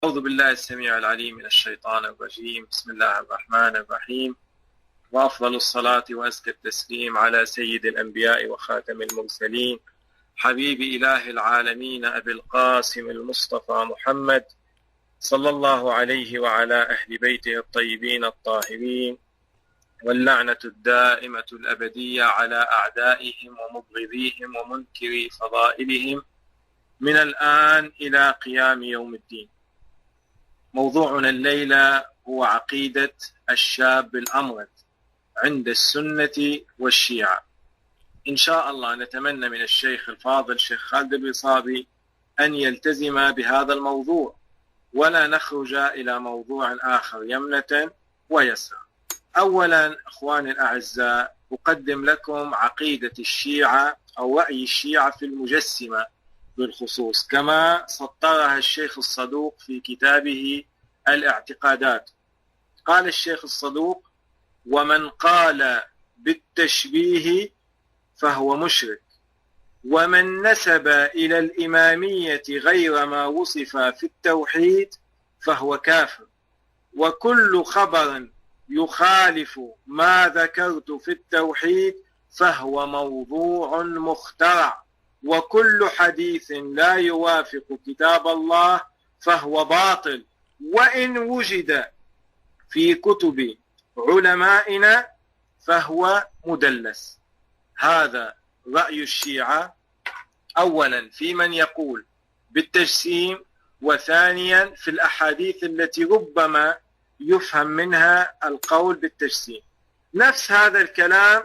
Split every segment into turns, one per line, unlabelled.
أعوذ بالله السميع العليم من الشيطان الرجيم. بسم الله الرحمن الرحيم، وأفضل الصلاة وأزكى التسليم على سيد الأنبياء وخاتم المرسلين، حبيب إله العالمين أبي القاسم المصطفى محمد، صلى الله عليه وعلى أهل بيته الطيبين الطاهرين، واللعنة الدائمة الأبدية على أعدائهم ومبغضيهم ومنكري فضائلهم من الآن إلى قيام يوم الدين. موضوعنا الليلة هو عقيدة الشاب الأمرد عند السنة والشيعة. إن شاء الله نتمنى من الشيخ الفاضل الشيخ خالد البصابي أن يلتزم بهذا الموضوع ولا نخرج إلى موضوع آخر يمنة ويسرا. أولا أخواني الأعزاء، أقدم لكم عقيدة الشيعة أو رأي الشيعة في المجسمة بالخصوص كما سطرها الشيخ الصدوق في كتابه الاعتقادات. قال الشيخ الصدوق: ومن قال بالتشبيه فهو مشرك، ومن نسب إلى الإمامية غير ما وصف في التوحيد فهو كافر، وكل خبر يخالف ما ذكرت في التوحيد فهو موضوع مخترع، وكل حديث لا يوافق كتاب الله فهو باطل، وإن وجد في كتب علمائنا فهو مدلس. هذا رأي الشيعة أولا في من يقول بالتجسيم، وثانيا في الأحاديث التي ربما يفهم منها القول بالتجسيم. نفس هذا الكلام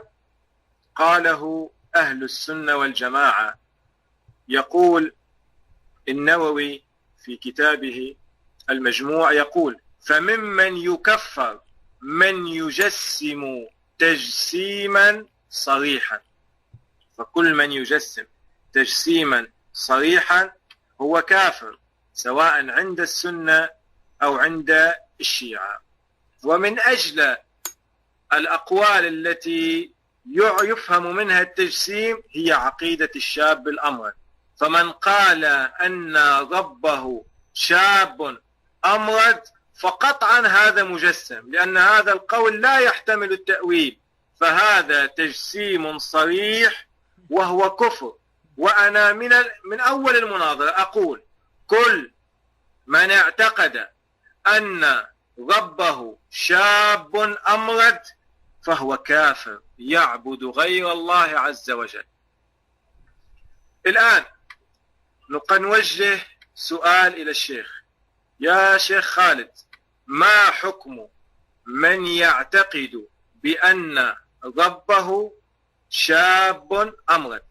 قاله أهل السنة والجماعة. يقول النووي في كتابه المجموع، يقول: فممن يكفر من يجسم تجسيما صريحا، فكل من يجسم تجسيما صريحا هو كافر، سواء عند السنة أو عند الشيعة. ومن أجل الأقوال التي يفهم منها التجسيم هي عقيدة الشاب الأمرد. فمن قال أن ربه شاب أمرد فقطعا هذا مجسم، لأن هذا القول لا يحتمل التأويل، فهذا تجسيم صريح وهو كفر. وأنا من أول المناظرة أقول: كل من اعتقد أن ربه شاب أمرد فهو كافر يعبد غير الله عز وجل. الآن نوجه سؤال إلى الشيخ: يا شيخ خالد، ما حكم من يعتقد بأن ربه شاب أمرد؟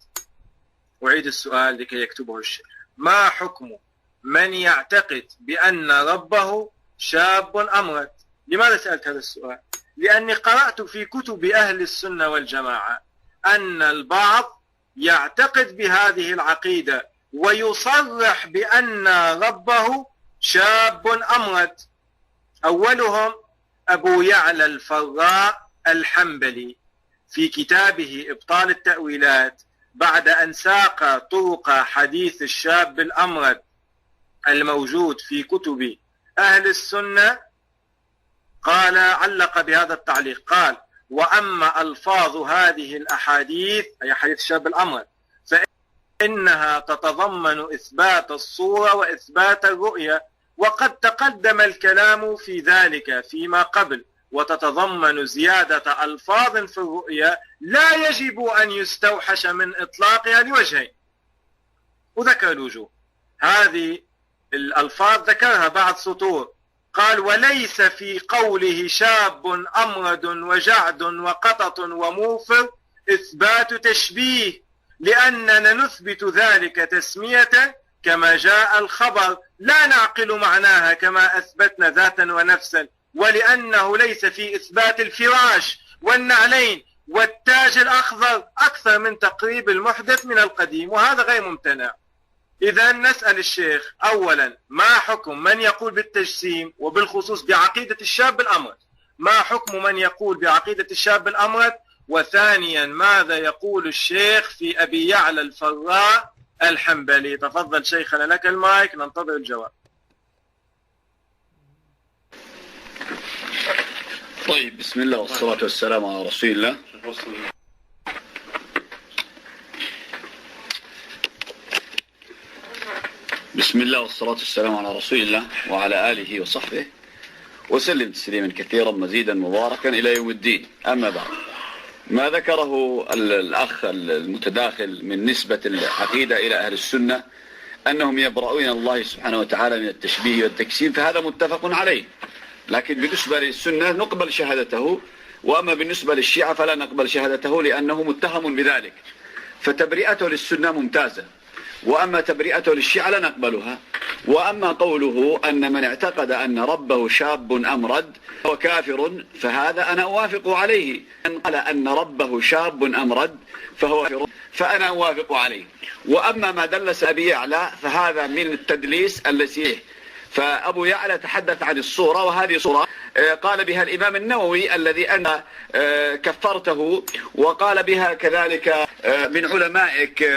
أعيد السؤال لكي يكتبه الشيخ: ما حكم من يعتقد بأن ربه شاب أمرد؟ لماذا سألت هذا السؤال؟ لأني قرأت في كتب أهل السنة والجماعة أن البعض يعتقد بهذه العقيدة ويصرح بأن ربه شاب أمرد. أولهم أبو يعلى الفراء الحنبلي في كتابه إبطال التأويلات، بعد أن ساق طرق حديث الشاب الأمرد الموجود في كتب أهل السنة، قال، علق بهذا التعليق، قال: وأما ألفاظ هذه الأحاديث، أي حديث الشاب الأمرد، فإنها تتضمن إثبات الصورة وإثبات الرؤية، وقد تقدم الكلام في ذلك فيما قبل، وتتضمن زيادة ألفاظ في الرؤية لا يجب أن يستوحش من إطلاقها لوجهين. وذكر الوجوه. هذه الألفاظ ذكرها بعد سطور، قال: وليس في قوله شاب أمرد وجعد وقطط وموفر إثبات تشبيه، لأننا نثبت ذلك تسمية كما جاء الخبر، لا نعقل معناها كما أثبتنا ذاتا ونفسا، ولأنه ليس في إثبات الفراش والنعلين والتاج الأخضر أكثر من تقريب المحدث من القديم، وهذا غير ممتنع. إذا نسأل الشيخ: أولا، ما حكم من يقول بالتجسيم وبالخصوص بعقيدة الشاب الأمرد؟ ما حكم من يقول بعقيدة الشاب الأمرد؟ وثانيا، ماذا يقول الشيخ في أبي يعلى الفراء الحنبلي؟ تفضل شيخنا، لك المايك، ننتظر الجواب.
طيب، بسم الله والصلاة والسلام على رسول الله. بسم الله والصلاة والسلام على رسول الله وعلى آله وصحبه وسلم تسليما كثيرا مزيدا مباركا إلى يوم الدين. أما بعد، ما ذكره الأخ المتداخل من نسبة العقيدة إلى أهل السنة أنهم يبرؤون الله سبحانه وتعالى من التشبيه والتجسيم، فهذا متفق عليه، لكن بالنسبة للسنة نقبل شهادته، وأما بالنسبة للشيعة فلا نقبل شهادته لأنه متهم بذلك. فتبرئته للسنة ممتازة، وأما تبرئته للشيعة لا نقبلها. وأما قوله أن من اعتقد أن ربه شاب أمرد هو كافر، فهذا أنا أوافق عليه. من قال أن ربه شاب أمرد فهو كافر، فأنا أوافق عليه. وأما ما دلس أبي يعلى فهذا من التدليس الذي فأبو يعلى تحدث عن الصورة، وهذه صورة قال بها الإمام النووي الذي أنا كفرته، وقال بها كذلك من علمائك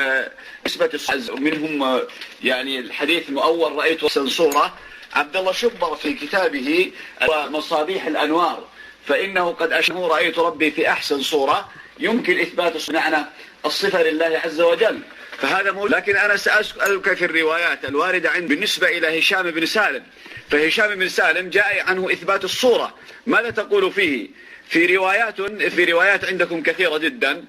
نسبة منهم يعني الحديث المؤول رأيت صورة عبد الله شبر في كتابه مصابيح الأنوار، فإنه قد أشهر رأيت ربي في أحسن صورة يمكن إثبات معنى الصفة لله عز وجل، فهذا موجود. لكن أنا سأسألك في الروايات الواردة عند بالنسبة إلى هشام بن سالم، فهشام بن سالم جاء عنه إثبات الصورة، ماذا تقول فيه؟ في روايات عندكم كثيرة جدا،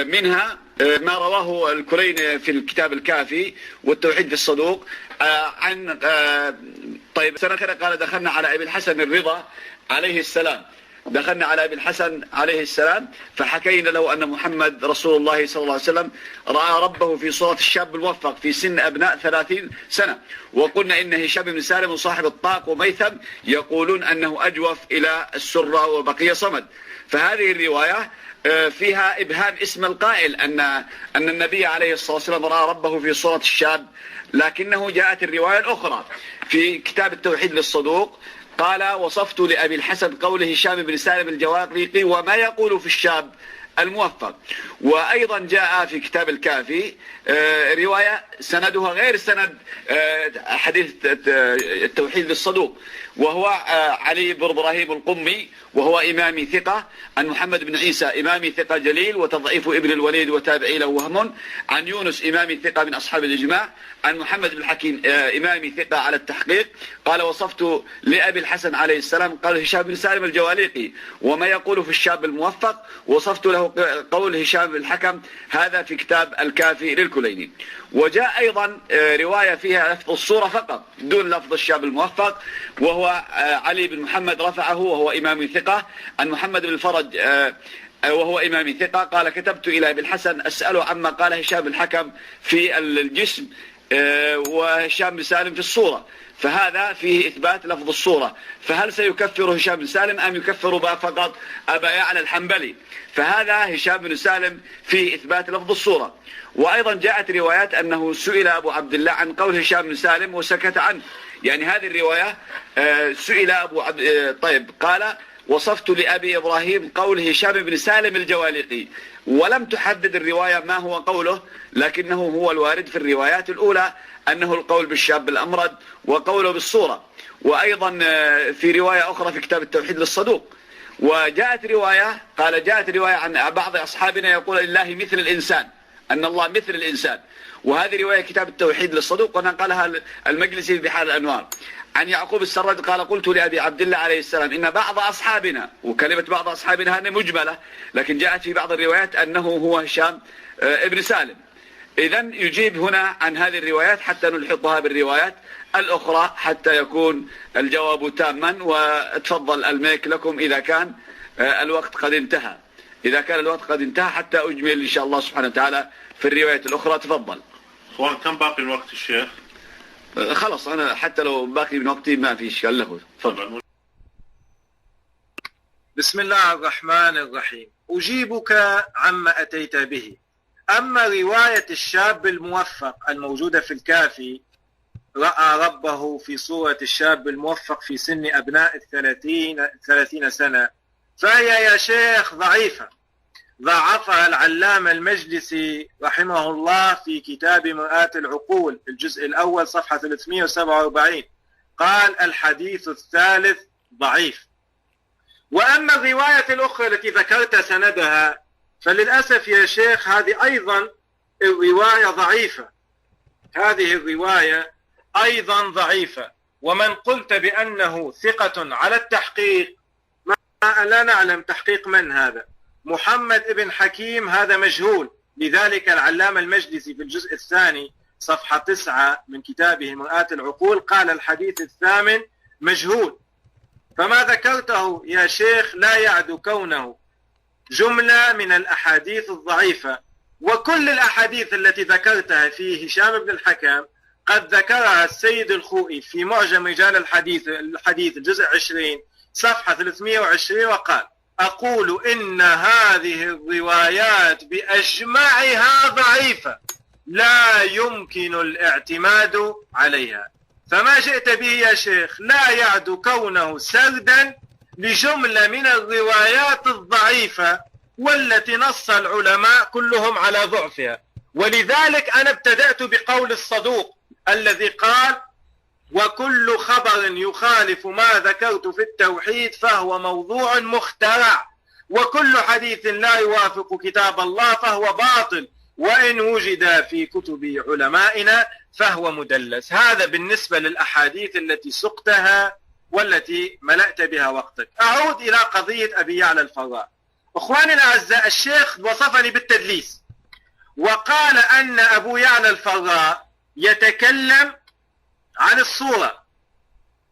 منها ما رواه الكليني في الكتاب الكافي والتوحيد في الصدوق عن طيب سنة قال دخلنا على أبي الحسن الرضا عليه السلام، دخلنا على أبي الحسن عليه السلام فحكينا له أن محمد رسول الله صلى الله عليه وسلم رأى ربه في صورة الشاب الموفق في سن أبناء 30 سنة، وقلنا إن هشام بن سالم صاحب الطاق وميثم يقولون أنه أجوف إلى السرة وبقي صمد. فهذه الرواية فيها إبهام اسم القائل أن النبي عليه الصلاة والسلام رأى ربه في صورة الشاب، لكنه جاءت الرواية الأخرى في كتاب التوحيد للصدوق قال وصفت لأبي الحسن قول هشام بن سالم الجواقيقي وما يقول في الشاب الموفق. وأيضا جاء في كتاب الكافي رواية سندها غير سند حديث التوحيد للصدوق، وهو علي بن إبراهيم القمي وهو إمامي ثقة، عن محمد بن عيسى إمامي ثقة جليل وتضعيف ابن الوليد وتابعي له وهم، عن يونس إمامي ثقة من أصحاب الإجماع، عن محمد بن الحكيم إمامي ثقة على التحقيق. قال وصفت لأبي الحسن عليه السلام قال هشام بن سالم الجواليقي وما يقول في الشاب الموفق، وصفت له قول هشام بن الحكم، هذا في كتاب الكافي للكليني. وجاء أيضا رواية فيها لفظ الصورة فقط دون لفظ الشاب الموفق، وهو علي بن محمد رفعه وهو إمام ثقة، عن محمد بن الفرج وهو إمام ثقة قال كتبت إلى ابن الحسن أسأله عما قال هشام بن الحكم في الجسم وهشام بن سالم في الصورة، فهذا فيه إثبات لفظ الصورة، فهل سيكفر هشام بن سالم أم يكفر فقط أبا يعلى الحنبلي؟ فهذا هشام بن سالم فيه إثبات لفظ الصورة. وأيضا جاءت روايات أنه سئل أبو عبد الله عن قول هشام بن سالم وسكت عنه، يعني هذه الرواية سئل أبو عبد طيب قال وصفت لأبي إبراهيم قول هشام بن سالم الجواليقي، ولم تحدد الرواية ما هو قوله، لكنه هو الوارد في الروايات الأولى أنه القول بالشاب الأمرد وقوله بالصورة. وأيضا في رواية أخرى في كتاب التوحيد للصدوق وجاءت رواية جاءت رواية عن بعض أصحابنا يقول الله مثل الإنسان، أن الله مثل الإنسان، وهذه رواية كتاب التوحيد للصدوق ونقلها المجلسي بحال الأنوار. عن يعقوب السراد قال قلت لأبي عبد الله عليه السلام إن بعض أصحابنا، وكلمة بعض أصحابنا هذه مجملة لكن جاءت في بعض الروايات أنه هو هشام ابن سالم. إذن يجيب هنا عن هذه الروايات حتى نلحقها بالروايات الأخرى حتى يكون الجواب تاما. وتفضل الميك لكم إذا كان الوقت قد انتهى، إذا كان الوقت قد انتهى حتى أجمل إن شاء الله سبحانه وتعالى في الروايات الأخرى. تفضل.
كم باقي الوقت الشيخ؟
خلاص أنا حتى لو باقي من وقتي ما في إشكال له. تفضل.
بسم الله الرحمن الرحيم. أجيبك عما أتيت به. أما رواية الشاب الموفق الموجودة في الكافي رأى ربه في صورة الشاب الموفق في سن أبناء 30 سنة، فهي يا شيخ ضعيفة، ضعفها العلامة المجلسي رحمه الله في كتاب مرآة العقول الجزء الأول صفحة 347، قال الحديث الثالث ضعيف. وأما الرواية الأخرى التي ذكرت سندها فللأسف يا شيخ هذه أيضا الرواية ضعيفة، هذه الرواية أيضا ضعيفة. ومن قلت بأنه ثقة على التحقيق لا نعلم تحقيق من هذا. محمد ابن حكيم هذا مجهول، لذلك العلامة المجلسي في الجزء الثاني صفحة 9 من كتابه مرآة العقول قال الحديث الثامن مجهول. فما ذكرته يا شيخ لا يعد كونه جملة من الأحاديث الضعيفة، وكل الأحاديث التي ذكرتها في هشام بن الحكم قد ذكرها السيد الخوئي في معجم رجال الحديث الجزء 20 صفحة 320 وقال: أقول إن هذه الروايات بأجمعها ضعيفة لا يمكن الاعتماد عليها. فما جئت به يا شيخ لا يعد كونه سردا لجملة من الروايات الضعيفة والتي نص العلماء كلهم على ضعفها. ولذلك أنا ابتدأت بقول الصدوق الذي قال: وكل خبر يخالف ما ذكرت في التوحيد فهو موضوع مخترع، وكل حديث لا يوافق كتاب الله فهو باطل، وإن وجد في كتب علمائنا فهو مدلس. هذا بالنسبة للأحاديث التي سقتها والتي ملأت بها وقتك. أعود إلى قضية أبي يعلى الفراء. أخواني الأعزاء، الشيخ وصفني بالتدليس وقال أن أبو يعلى الفراء يتكلم عن الصورة،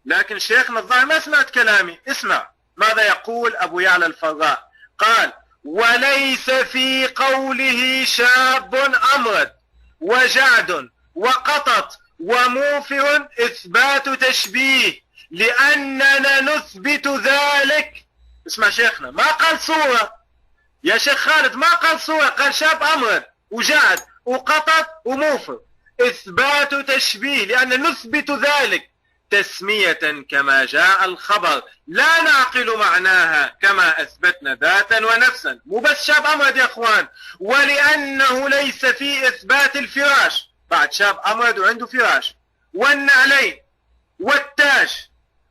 لكن شيخنا الظاهر ما سمعت كلامي. اسمع ماذا يقول أبو يعلى الفراء. قال: وليس في قوله شاب أمرد وجعد وقطط وموفر إثبات تشبيه لأننا نثبت ذلك. اسمع شيخنا ما قال صورة يا شيخ خالد، ما قال صورة، قال شاب أمرد وجعد وقطط وموفر إثبات تشبيه لأن نثبت ذلك تسمية كما جاء الخبر لا نعقل معناها كما أثبتنا ذاتا ونفسا. مو بس شاب أمرد يا أخوان، ولأنه ليس في إثبات الفراش، بعد شاب أمرد وعنده فراش والنعلين والتاج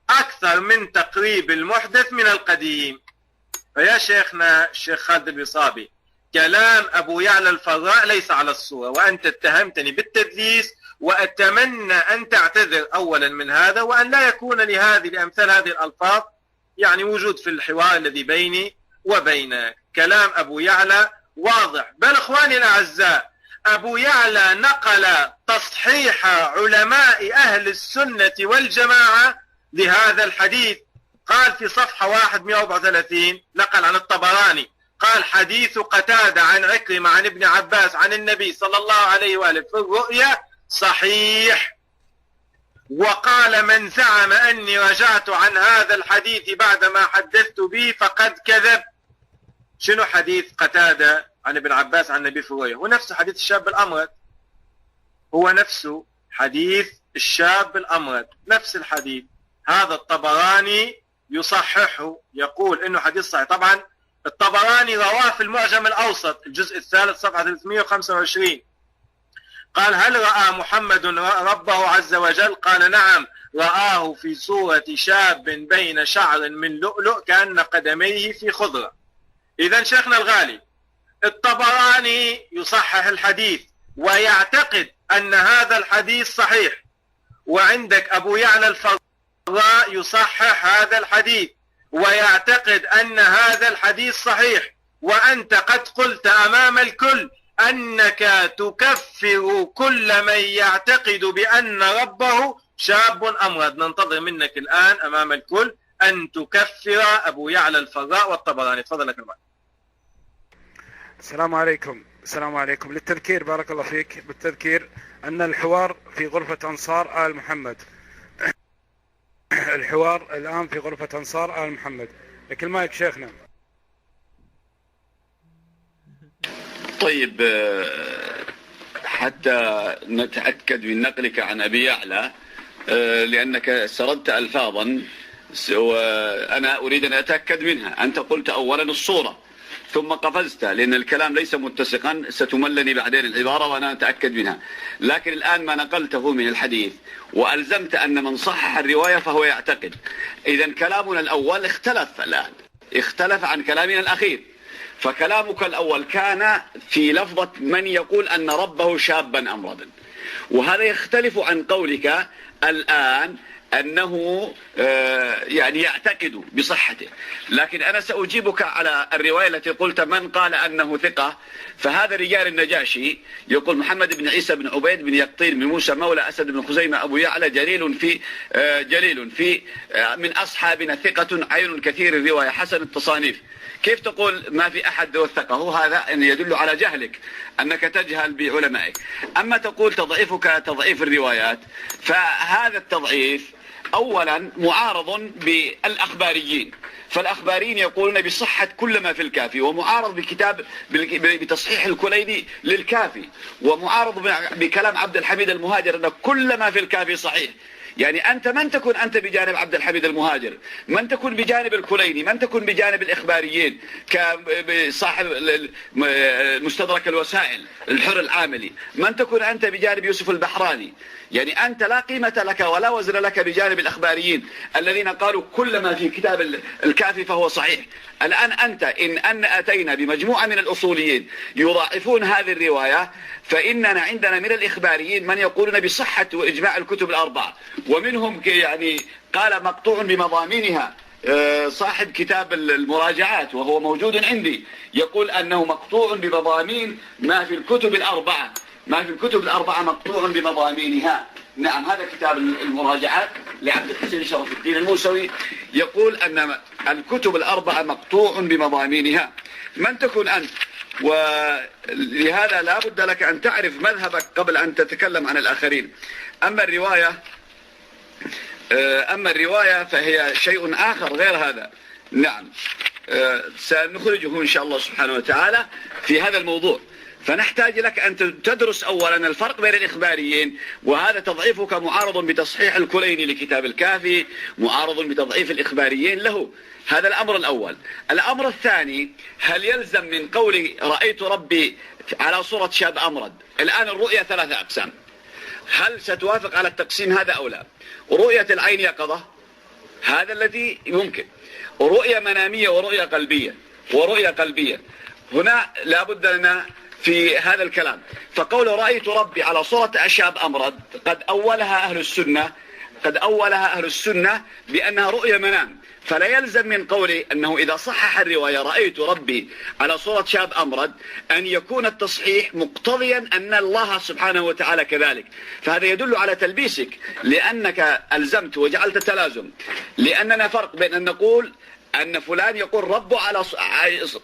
أكثر من تقريب المحدث من القديم. فيا شيخنا الشيخ خالد البصابي كلام أبو يعلى الفراء ليس على الصورة، وأنت اتهمتني بالتدليس، وأتمنى أن تعتذر أولا من هذا، وأن لا يكون لأمثال هذه الألفاظ يعني وجود في الحوار الذي بيني وبينك. كلام أبو يعلى واضح. بل أخواني الأعزاء، أبو يعلى نقل تصحيح علماء أهل السنة والجماعة لهذا الحديث. قال في صفحة 134 نقل عن الطبراني قال: حديث قتادة عن عكرمة عن ابن عباس عن النبي صلى الله عليه وآله في الرؤيا صحيح. وقال: من زعم أني رجعت عن هذا الحديث بعدما حدثت به فقد كذب. شنو حديث قتادة عن ابن عباس عن النبي في الرؤيا؟ هو نفس حديث الشاب الأمرد، هو نفسه حديث الشاب الأمرد، نفس الحديث. هذا الطبراني يصححه، يقول إنه حديث صحيح. طبعا الطبراني رواه في المعجم الأوسط الجزء الثالث صفحة 325. قال: هل رأى محمد ربه عز وجل؟ قال: نعم، رآه في صورة شاب بين شعر من لؤلؤ كأن قدميه في خضرة. إذن شيخنا الغالي الطبراني يصحح الحديث ويعتقد أن هذا الحديث صحيح، وعندك أبو يعلى الفراء يصحح هذا الحديث ويعتقد أن هذا الحديث صحيح، وأنت قد قلت أمام الكل أنك تكفر كل من يعتقد بأن ربه شاب أمرد. ننتظر منك الآن أمام الكل أن تكفر أبو يعلى الفراء والطبراني. تفضل لك المعنى.
السلام عليكم. السلام عليكم. للتذكير بارك الله فيك، بالتذكير أن الحوار في غرفة أنصار آل محمد. الحوار الآن في غرفة أنصار آل محمد. لكن المايك شيخنا.
طيب، حتى نتأكد من نقلك عن أبي يعلى، لأنك سردت ألفاظا وأنا أريد أن أتأكد منها. أنت قلت أولا الصورة ثم قفزت، لأن الكلام ليس متسقا، ستملني بعدين العبارة وأنا أتأكد منها. لكن الآن ما نقلته من الحديث وألزمت أن من صحح الرواية فهو يعتقد. إذن كلامنا الأول اختلف الآن. اختلف عن كلامنا الأخير. فكلامك الأول كان في لفظة من يقول أن ربه شابا أمردا، وهذا يختلف عن قولك الآن أنه يعني يعتقد بصحته. لكن أنا سأجيبك على الرواية التي قلت من قال أنه ثقة، فهذا رجال النجاشي يقول محمد بن عيسى بن عبيد بن يقطين بن موسى مولى أسد بن خزيمة أبو يعلى جليل في من أصحابنا ثقة عين كثير الرواية حسن التصانيف. كيف تقول ما في أحد وثقه؟ هذا أن يدل على جهلك، أنك تجهل بعلمائك. أما تقول تضعيفك تضعيف الروايات، فهذا التضعيف أولا معارض بالأخباريين، فالأخباريين يقولون بصحة كل ما في الكافي، ومعارض بتصحيح الكليني للكافي، ومعارض بكلام عبد الحميد المهاجر أن كل ما في الكافي صحيح. يعني أنت من تكون أنت بجانب عبد الحميد المهاجر؟ من تكون بجانب الكليني؟ من تكون بجانب الإخباريين كصاحب مستدرك الوسائل الحر العاملي؟ من تكون أنت بجانب يوسف البحراني؟ يعني أنت لا قيمة لك ولا وزن لك بجانب الأخباريين الذين قالوا كل ما في كتاب الكافي فهو صحيح. الآن أنت إن أتينا بمجموعة من الأصوليين يضاعفون هذه الرواية، فإننا عندنا من الإخباريين من يقولون بصحة وإجماع الكتب الأربعة، ومنهم يعني قال مقطوع بمضامينها صاحب كتاب المراجعات وهو موجود عندي، يقول أنه مقطوع بمضامين ما في الكتب الأربعة، ما في الكتب الأربعة مقطوع بمضامينها. نعم، هذا كتاب المراجعات لعبد الحسين شرف الدين الموسوي، يقول أن الكتب الأربعة مقطوع بمضامينها. من تكون أنت؟ ولهذا لا بد لك أن تعرف مذهبك قبل أن تتكلم عن الآخرين. أما الرواية فهي شيء آخر غير هذا. نعم، سنخرجه إن شاء الله سبحانه وتعالى في هذا الموضوع. فنحتاج لك أن تدرس أولا الفرق بين الإخباريين، وهذا تضعيفك معارض بتصحيح الكليني لكتاب الكافي، معارض بتضعيف الإخباريين له. هذا الأمر الأول. الأمر الثاني، هل يلزم من قولي رأيت ربي على صورة شاب أمرد؟ الآن الرؤية 3 أقسام، هل ستوافق على التقسيم هذا أو لا؟ رؤية العين يقظة، هذا الذي يمكن، رؤية منامية ورؤية قلبية. هنا لا بد لنا في هذا الكلام. فقول رأيت ربي على صورة شاب أمرد قد أولها أهل السنة بأنها رؤية منام، فلا يلزم من قولي أنه إذا صحح الرواية رأيت ربي على صورة شاب أمرد أن يكون التصحيح مقتضيا أن الله سبحانه وتعالى كذلك. فهذا يدل على تلبيسك، لأنك ألزمت وجعلت تلازم. لأننا فرق بين أن نقول أن فلان يقول ربه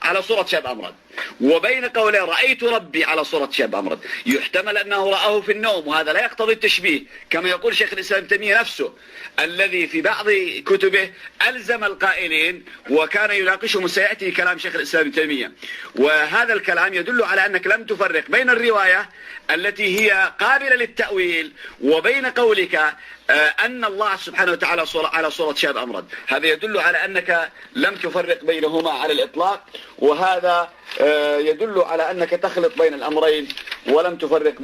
على صورة شاب أمرد، وبين قوله رأيت ربي على صورة شاب أمرد. يحتمل أنه رآه في النوم، وهذا لا يقتضي التشبيه، كما يقول شيخ الإسلام ابن تيمية نفسه الذي في بعض كتبه ألزم القائلين وكان يناقشهم، سيأتي كلام شيخ الإسلام ابن تيمية. وهذا الكلام يدل على أنك لم تفرق بين الرواية التي هي قابلة للتأويل وبين قولك أن الله سبحانه وتعالى على صورة شاب أمرد. هذا يدل على أنك لم تفرق بينهما على الإطلاق، وهذا يدل على أنك تخلط بين الأمرين ولم تفرق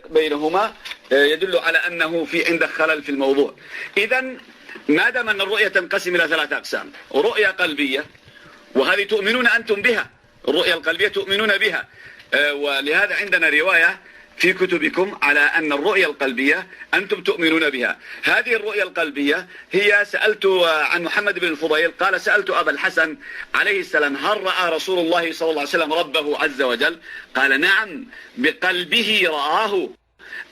بينهما، يدل على أنه في عندك خلل في الموضوع. إذن ما دام أن الرؤية تنقسم إلى 3 أقسام، رؤية قلبية وهذه تؤمنون أنتم بها، الرؤية القلبية تؤمنون بها، ولهذا عندنا رواية في كتبكم على أن الرؤية القلبية أنتم تؤمنون بها. هذه الرؤية القلبية هي سألت عن محمد بن الفضيل، قال سألت أبا الحسن عليه السلام هل رأى رسول الله صلى الله عليه وسلم ربه عز وجل؟ قال نعم بقلبه رآه.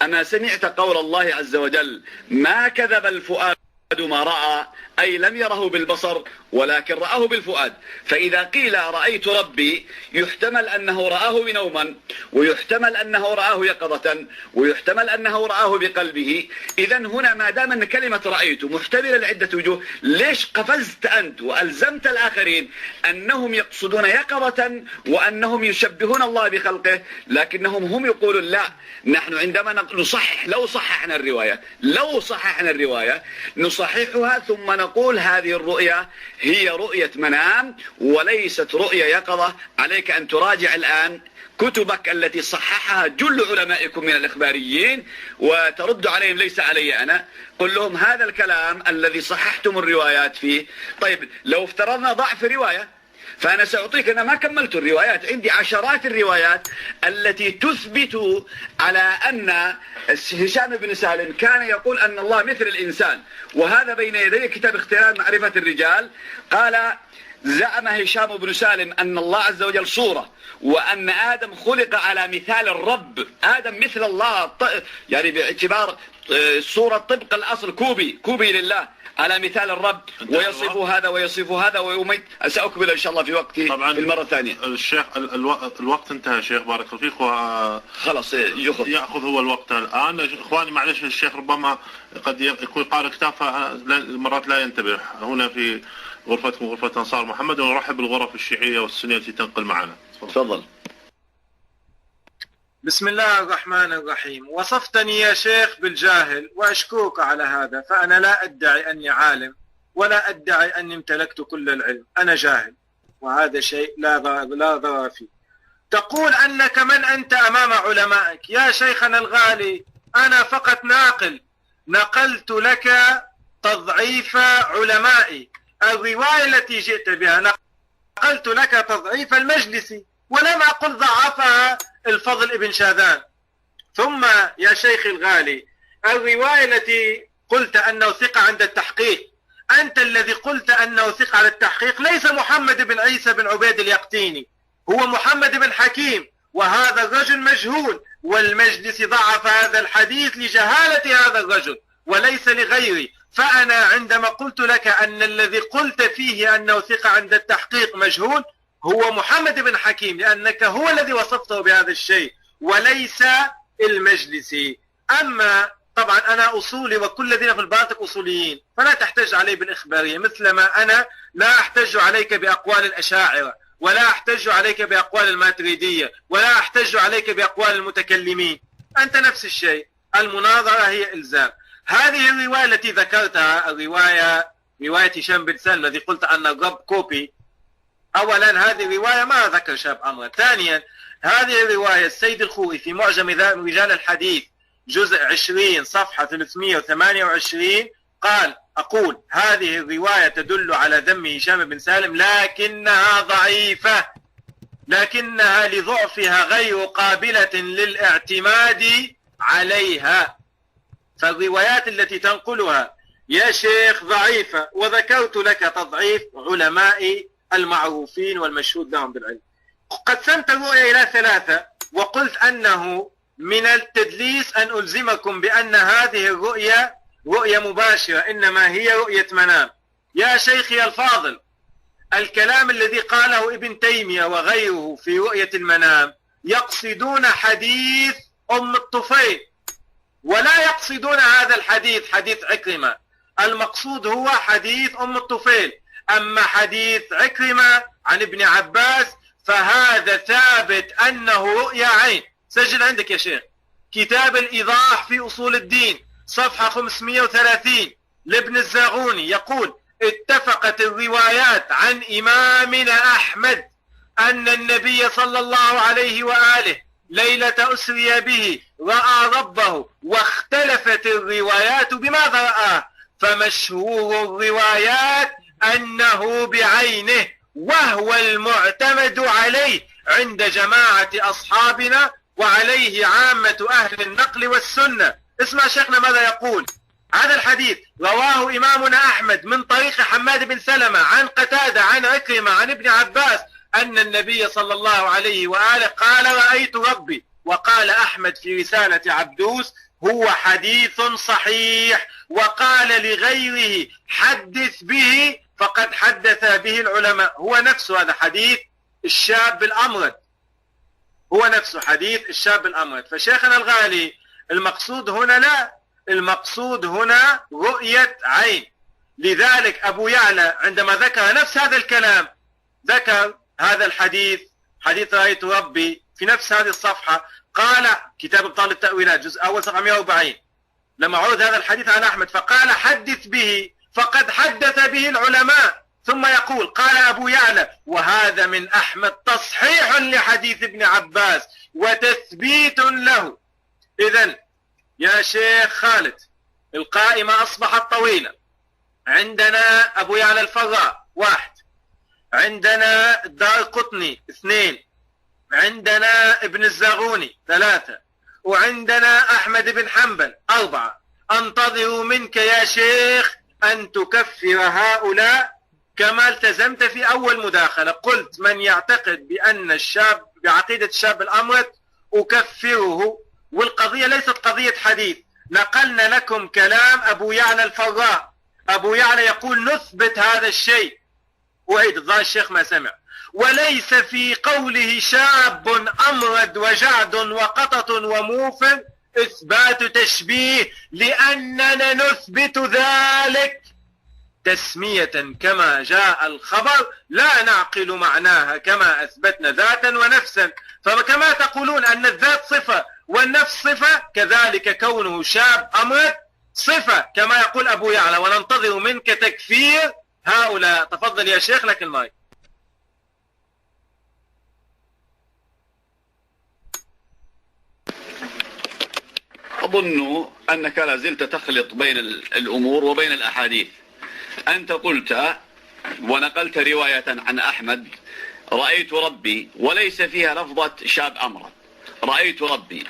أما سمعت قول الله عز وجل ما كذب الفؤاد ما رأى، أي لم يره بالبصر ولكن رآه بالفؤاد. فإذا قيل رأيت ربي يحتمل أنه رآه بنوما، ويحتمل أنه رآه يقظة، ويحتمل أنه رآه بقلبه. إذن هنا ما دام أن كلمة رأيت محتملة لعدة وجوه، ليش قفزت أنت وألزمت الآخرين أنهم يقصدون يقظة وأنهم يشبهون الله بخلقه، لكنهم هم يقولون لا، نحن عندما نصحح لو صححنا الرواية نصححها ثم نقول هذه الرؤية هي رؤية منام وليست رؤية يقظة. عليك أن تراجع الآن كتبك التي صححها جل علمائكم من الإخباريين وترد عليهم، ليس علي أنا. قل لهم هذا الكلام الذي صححتم الروايات فيه. طيب لو افترضنا ضعف رواية، فأنا سأعطيك، أنا ما كملت الروايات، عندي عشرات الروايات التي تثبت على أن هشام بن سالم كان يقول أن الله مثل الإنسان، وهذا بين يدي كتاب اختيار معرفة الرجال. قال: زعم هشام بن سالم أن الله عز وجل صورة، وأن آدم خلق على مثال الرب، آدم مثل الله، يعني باعتبار صورة طبق الأصل كوبي لله على مثال الرب، ويصف هذا ويصف هذا ويميت. سأكمل إن شاء الله في وقتي في المرة الثانية.
الشيخ الوقت انتهى شيخ، بارك الله فيك.
خلاص
يأخذ هو الوقت الآن. إخواني معلش، الشيخ ربما قد يكون قارئ كتاب مرات لا ينتبه. هنا في غرفتكم غرفة أنصار محمد، ونرحب بالغرف الشيعية والسنية التي تنقل معنا.
تفضل.
بسم الله الرحمن الرحيم. وصفتني يا شيخ بالجاهل وأشكرك على هذا، فأنا لا أدعي أني عالم ولا أدعي أني امتلكت كل العلم، أنا جاهل، وهذا شيء لا ضرر فيه. تقول أنك من أنت أمام علمائك. يا شيخنا الغالي، أنا فقط نقلت لك تضعيف علمائي. الرواية التي جئت بها نقلت لك تضعيف المجلسي، ولم أقل ضعفها الفضل ابن شاذان. ثم يا شيخ الغالي، الرواية التي قلت أنه ثقة عند التحقيق، أنت الذي قلت أنه ثقة على التحقيق ليس محمد بن عيسى بن عبيد اليقطيني، هو محمد بن حكيم، وهذا الرجل مجهول، والمجلس ضعف هذا الحديث لجهالة هذا الرجل وليس لغيري. فأنا عندما قلت لك أن الذي قلت فيه أنه ثقة عند التحقيق مجهول هو محمد بن حكيم، لأنك هو الذي وصفته بهذا الشيء وليس المجلسي. أما طبعا أنا أصولي، وكل الذين في الباطق أصوليين، فلا تحتج علي بالإخبارية، مثلما أنا لا أحتج عليك بأقوال الأشاعرة، ولا أحتج عليك بأقوال الماتريدية، ولا أحتج عليك بأقوال المتكلمين. أنت نفس الشيء، المناظرة هي إلزام. هذه الرواية التي ذكرتها، رواية هشام بن سالم الذي قلت أن الرب كوبي، أولا هذه الرواية ما ذكر شاب أمر. ثانيا هذه الرواية السيد الخوئي في معجم رجال الحديث جزء 20 صفحة 328 قال: أقول هذه الرواية تدل على ذم هشام بن سالم، لكنها ضعيفة، لكنها لضعفها غير قابلة للاعتماد عليها. فالروايات التي تنقلها يا شيخ ضعيفة، وذكرت لك تضعيف علماء المعروفين والمشهود لهم بالعلم. قسمت الرؤية إلى 3، وقلت أنه من التدليس أن ألزمكم بأن هذه الرؤية رؤية مباشرة، إنما هي رؤية منام. يا شيخي الفاضل، الكلام الذي قاله ابن تيمية وغيره في رؤية المنام يقصدون حديث أم الطفيل، ولا يقصدون هذا الحديث، حديث عكرمة. المقصود هو حديث أم الطفيل. أما حديث عكرمة عن ابن عباس فهذا ثابت أنه رؤيا عين. سجل عندك يا شيخ كتاب الإيضاح في أصول الدين صفحة 530 لابن الزاغوني، يقول: اتفقت الروايات عن إمامنا أحمد أن النبي صلى الله عليه وآله ليلة أسري به رأى ربه، واختلفت الروايات بماذا رأى، فمشهور الروايات أنه بعينه، وهو المعتمد عليه عند جماعة أصحابنا وعليه عامة أهل النقل والسنة. اسمع شيخنا ماذا يقول. هذا الحديث رواه إمامنا أحمد من طريق حماد بن سلمة عن قتادة عن عكرمة عن ابن عباس أن النبي صلى الله عليه وآله قال: رأيت ربي. وقال أحمد في رسالة عبدوس: هو حديث صحيح. وقال لغيره: حدث به فقد حدث به العلماء. هو نفسه هذا حديث الشاب الأمرد، هو نفسه حديث الشاب الأمرد. فشيخنا الغالي، المقصود هنا لا، المقصود هنا رؤية عين. لذلك أبو يعلى عندما ذكر نفس هذا الكلام ذكر هذا الحديث، حديث رأيت ربي، في نفس هذه الصفحة قال: كتاب ابطال التأويلات جزء أول صفحة 140، لما عرض هذا الحديث عن أحمد فقال: حدث به فقد حدث به العلماء. ثم يقول قال أبو يعلى وهذا من أحمد تصحيح لحديث ابن عباس وتثبيت له. إذن يا شيخ خالد القائمة أصبحت طويلة. عندنا أبو يعلى الفراء 1، عندنا الدارقطني 2، عندنا ابن الزاغوني 3، وعندنا أحمد بن حنبل 4. أنتظر منك يا شيخ أن تكفر هؤلاء كما التزمت في أول مداخلة. قلت من يعتقد بأن الشاب بعقيدة الشاب الأمرد أكفره، والقضية ليست قضية حديث. نقلنا لكم كلام أبو يعلى الفراء. أبو يعلى يقول نثبت هذا الشيء. وعيد الظاهر الشيخ ما سمع. وليس في قوله شاب أمرد وجعد وقطط وموف إثبات تشبيه، لأننا نثبت ذلك تسمية كما جاء الخبر، لا نعقل معناها كما أثبتنا ذاتا ونفسا. فكما تقولون أن الذات صفة والنفس صفة، كذلك كونه شاب أمرد صفة كما يقول أبو يعلى. وننتظر منك تكفير هؤلاء. تفضل يا شيخ لك المايك.
أظن أنك لا زلت تخلط بين الأمور وبين الأحاديث. أنت قلت ونقلت رواية عن أحمد رأيت ربي، وليس فيها لفظة شاب أمرد. رأيت ربي.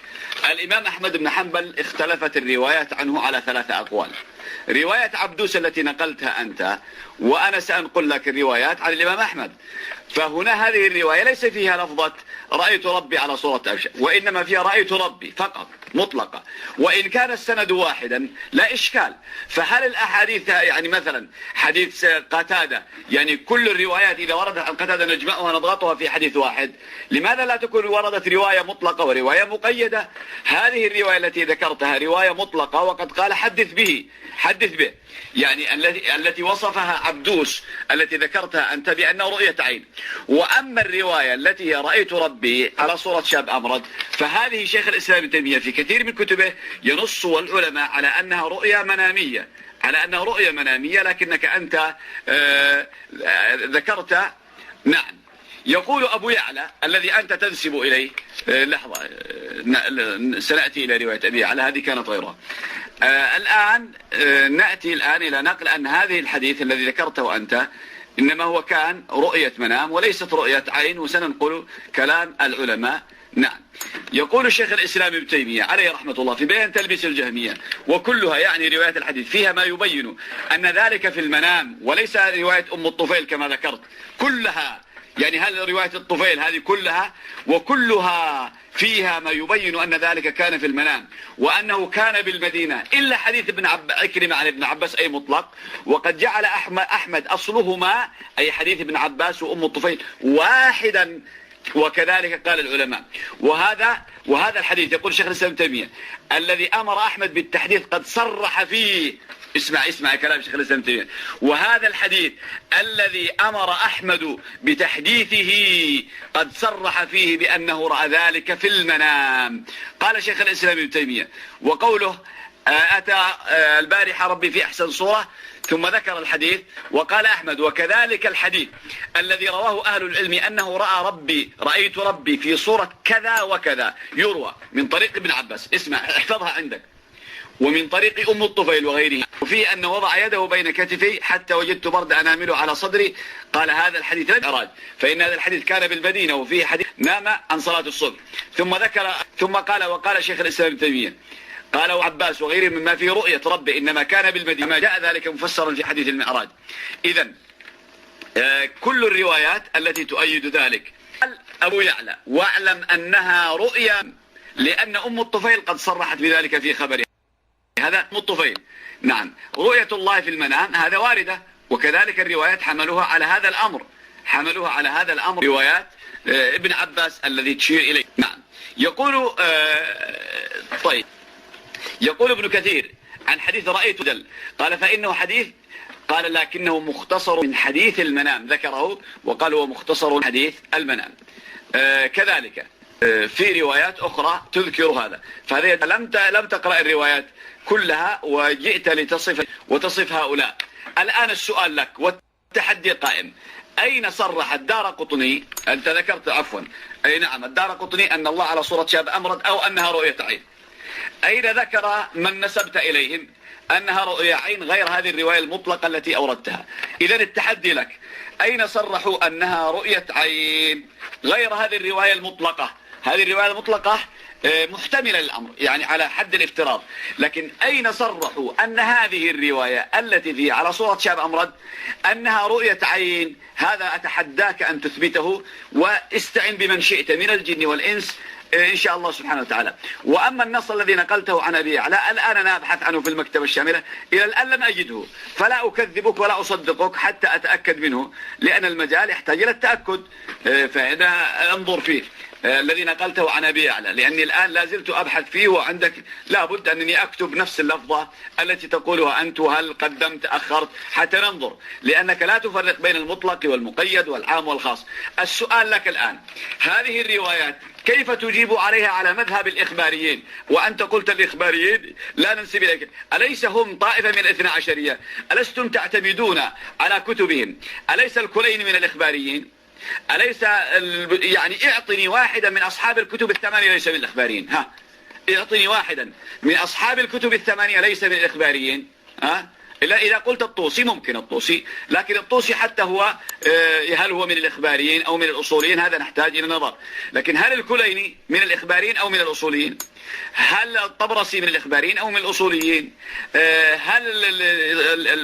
الإمام أحمد بن حنبل اختلفت الروايات عنه على 3 أقوال. رواية عبدوس التي نقلتها أنت، وأنا سأنقل لك الروايات عن الإمام أحمد. فهنا هذه الرواية ليس فيها لفظة رأيت ربي على صورة أبشر، وإنما فيها رأيت ربي فقط مطلقة. وإن كان السند واحدا لا إشكال. فهل الأحاديث يعني مثلا حديث قتادة، يعني كل الروايات إذا وردت عن قتادة نجمعها نضغطها في حديث واحد؟ لماذا لا تكون وردت رواية مطلقة ورواية مقيدة؟ هذه الرواية التي ذكرتها رواية مطلقة، وقد قال حدث به يعني التي وصفها عبدوس التي ذكرتها أنت بأنه رؤية عين. وأما الرواية التي هي رأيت ربي على صورة شاب أمرد، فهذه شيخ الإسلام ابن تيمية في كثير من كتبه ينص العلماء على أنها رؤية منامية، لكنك أنت ذكرت. نعم. يقول أبو يعلى الذي أنت تنسب إليه، لحظة سنأتي إلى رواية أبي يعلى، هذه كانت غيرها. الآن نأتي إلى نقل أن هذه الحديث الذي ذكرته أنت إنما هو كان رؤية منام وليست رؤية عين، وسننقل كلام العلماء. نعم. يقول الشيخ الإسلام ابن تيمية عليه رحمة الله في بيان تلبيس الجهمية، وكلها يعني روايات الحديث فيها ما يبين أن ذلك في المنام، وليس رواية أم الطفيل كما ذكرت كلها. يعني هل رواية الطفيل هذه كلها، وكلها فيها ما يبين أن ذلك كان في المنام، وأنه كان بالمدينة، إلا حديث عكرمة عن ابن عباس أي مطلق. وقد جعل أحمد أصلهما أي حديث ابن عباس وأم الطفيل واحدا، وكذلك قال العلماء. وهذا الحديث يقول الشيخ الإسلام ابن تيمية الذي أمر أحمد بالتحديث قد صرح فيه. اسمع كلام شيخ الإسلام ابن تيمية. وهذا الحديث الذي أمر أحمد بتحديثه قد صرح فيه بأنه رأى ذلك في المنام. قال شيخ الإسلام ابن تيمية وقوله أتى البارحة ربي في أحسن صورة، ثم ذكر الحديث وقال أحمد وكذلك الحديث الذي رواه أهل العلم أنه رأيت ربي في صورة كذا وكذا، يروى من طريق ابن عباس، اسمع احفظها عندك، ومن طريق أم الطفيل وغيره، وفيه أن وضع يده بين كتفي حتى وجدت برد أنامله على صدري. قال هذا الحديث لا إراد، فإن هذا الحديث كان بالمدينة، وفيه حديث نام عن صلاة الصبح. ثم قال وقال شيخ الإسلام ابن تيمية قال عباس وغيره مما فيه رؤية ربه إنما كان بالمدينة، ما جاء ذلك مفسرا في حديث المعراج. إذن كل الروايات التي تؤيد ذلك. أبو يعلى واعلم أنها رؤيا، لأن أم الطفيل قد صرحت بذلك في خبرها. هذا أم الطفيل. نعم، رؤية الله في المنام هذا واردة، وكذلك الروايات حملوها على هذا الأمر روايات ابن عباس الذي تشير إليه. نعم. يقول ابن كثير عن حديث رأيت دل، قال فإنه حديث، قال لكنه مختصر من حديث المنام، ذكره وقال هو مختصر من حديث المنام. كذلك في روايات أخرى تذكر هذا. فهذه لم تقرأ الروايات كلها وجئت وتصف هؤلاء. الآن السؤال لك والتحدي قائم. أين صرح الدارقطني، أنت ذكرت عفوا، أي نعم الدارقطني أن الله على صورة شاب أمرد أو أنها رؤية عين. أين ذكر من نسبت إليهم أنها رؤية عين غير هذه الرواية المطلقة التي أوردتها؟ إذن التحدي لك، أين صرحوا أنها رؤية عين غير هذه الرواية المطلقة؟ هذه الرواية المطلقة محتملة للأمر، يعني على حد الافتراض، لكن أين صرحوا أن هذه الرواية التي فيها على صورة شاب أمرد أنها رؤية عين؟ هذا أتحداك أن تثبته، واستعن بمن شئت من الجن والإنس إن شاء الله سبحانه وتعالى. وأما النص الذي نقلته عن أبي يعلى الآن أنا أبحث عنه في المكتبة الشاملة، إلى الآن لم أجده، فلا أكذبك ولا أصدقك حتى أتأكد منه، لأن المجال يحتاج إلى التأكد، فأنا أنظر فيه الذي نقلته عن أبي يعلى، لأني الآن لازلت أبحث فيه، وعندك لابد أنني أكتب نفس اللفظة التي تقولها أنت، وهل قدمت أخرت، حتى ننظر، لأنك لا تفرق بين المطلق والمقيد والعام والخاص. السؤال لك الآن، هذه الروايات كيف تجيب عليها على مذهب الإخباريين؟ وأنت قلت الإخباريين لا ننسب إليك، أليس هم طائفة من الاثنى عشرية؟ ألستم تعتمدون على كتبهم؟ أليس الكلين من الإخباريين؟ أليس يعني اعطني واحدا من أصحاب الكتب الثمانية ليس من الإخباريين، اعطني واحدا من أصحاب الكتب الثمانية ليس من الإخباريين، إلا إذا قلت الطوسي، ممكن الطوسي، لكن الطوسي حتى هو هل هو من الإخباريين أو من الأصوليين؟ هذا نحتاج إلى نظر. لكن هل الكليني من الإخباريين أو من الأصوليين؟ هل الطبرسي من الإخباريين أو من الأصوليين؟ هل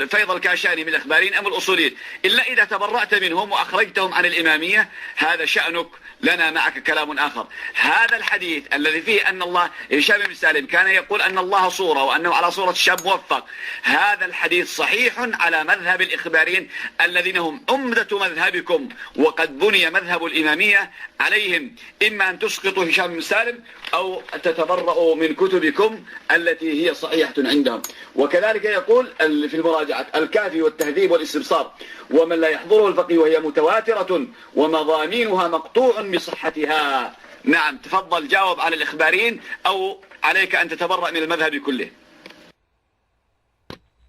الفيض الكاشاني من الإخباريين أم الأصوليين؟ إلا إذا تبرأت منهم وأخرجتهم عن الإمامية هذا شأنك، لنا معك كلام آخر. هذا الحديث الذي فيه أن الله، هشام بن سالم كان يقول أن الله صورة وأنه على صورة شاب موفق، هذا الحديث صحيح على مذهب الإخباريين الذين هم عمدة مذهبكم، وقد بني مذهب الإمامية عليهم، إما أن تسقطوا هشام بن سالم أو تتبرؤوا من كتبكم التي هي صحيحة عندهم. وكذلك يقول في المراجعة الكافي والتهذيب والاستبصار، ومن لا يحضره الفقيه وهي متواترة ومضامينها مقطوع بصحتها. نعم، تفضل جاوب على الإخباريين، أو عليك أن تتبرأ من المذهب كله.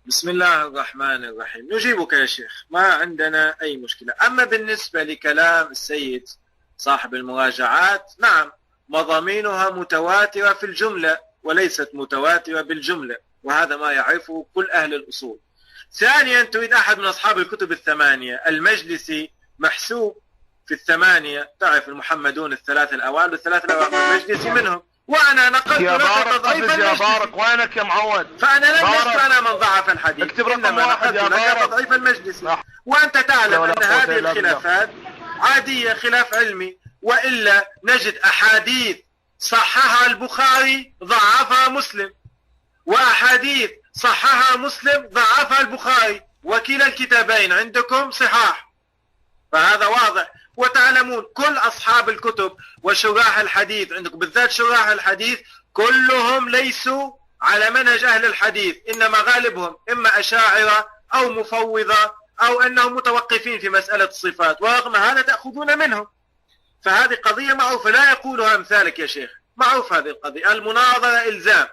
بسم الله الرحمن الرحيم. نجيبك يا شيخ، ما عندنا أي مشكلة. أما بالنسبة لكلام السيد صاحب المراجعات، نعم مضامينها متواترة في الجملة وليست متواترة بالجملة، وهذا ما يعرفه كل أهل الأصول. ثانيا، تريد أحد من أصحاب الكتب الثمانية، المجلسي محسوب في الثمانية، تعرف المحمدون الثلاثة الأوائل والثلاثة الأوائل المجلسي منهم، وأنا نقلت لك تضعيف المجلسي.
يا بارك وينك يا معود؟
فأنا لم لست أنا من ضعف الحديث،
اكتب رقم
إنما
واحد
نقلت
يا
لك
بارك.
تضعيف المجلسي، وأنت تعلم أن هذه الخلافات عادية، خلاف علمي، وإلا نجد أحاديث صححها البخاري ضعفها مسلم، وأحاديث صححها مسلم ضعفها البخاري، وكلا الكتابين عندكم صحاح، فهذا واضح. وتعلمون كل أصحاب الكتب وشراح الحديث عندكم، بالذات شراح الحديث، كلهم ليسوا على منهج أهل الحديث، إنما غالبهم إما أشاعرة أو مفوضة أو أنهم متوقفين في مسألة الصفات، ورغم هذا تأخذون منهم. فهذه قضية معروفة لا يقولها أمثالك يا شيخ، معروف هذه القضية. المناظرة إلزام،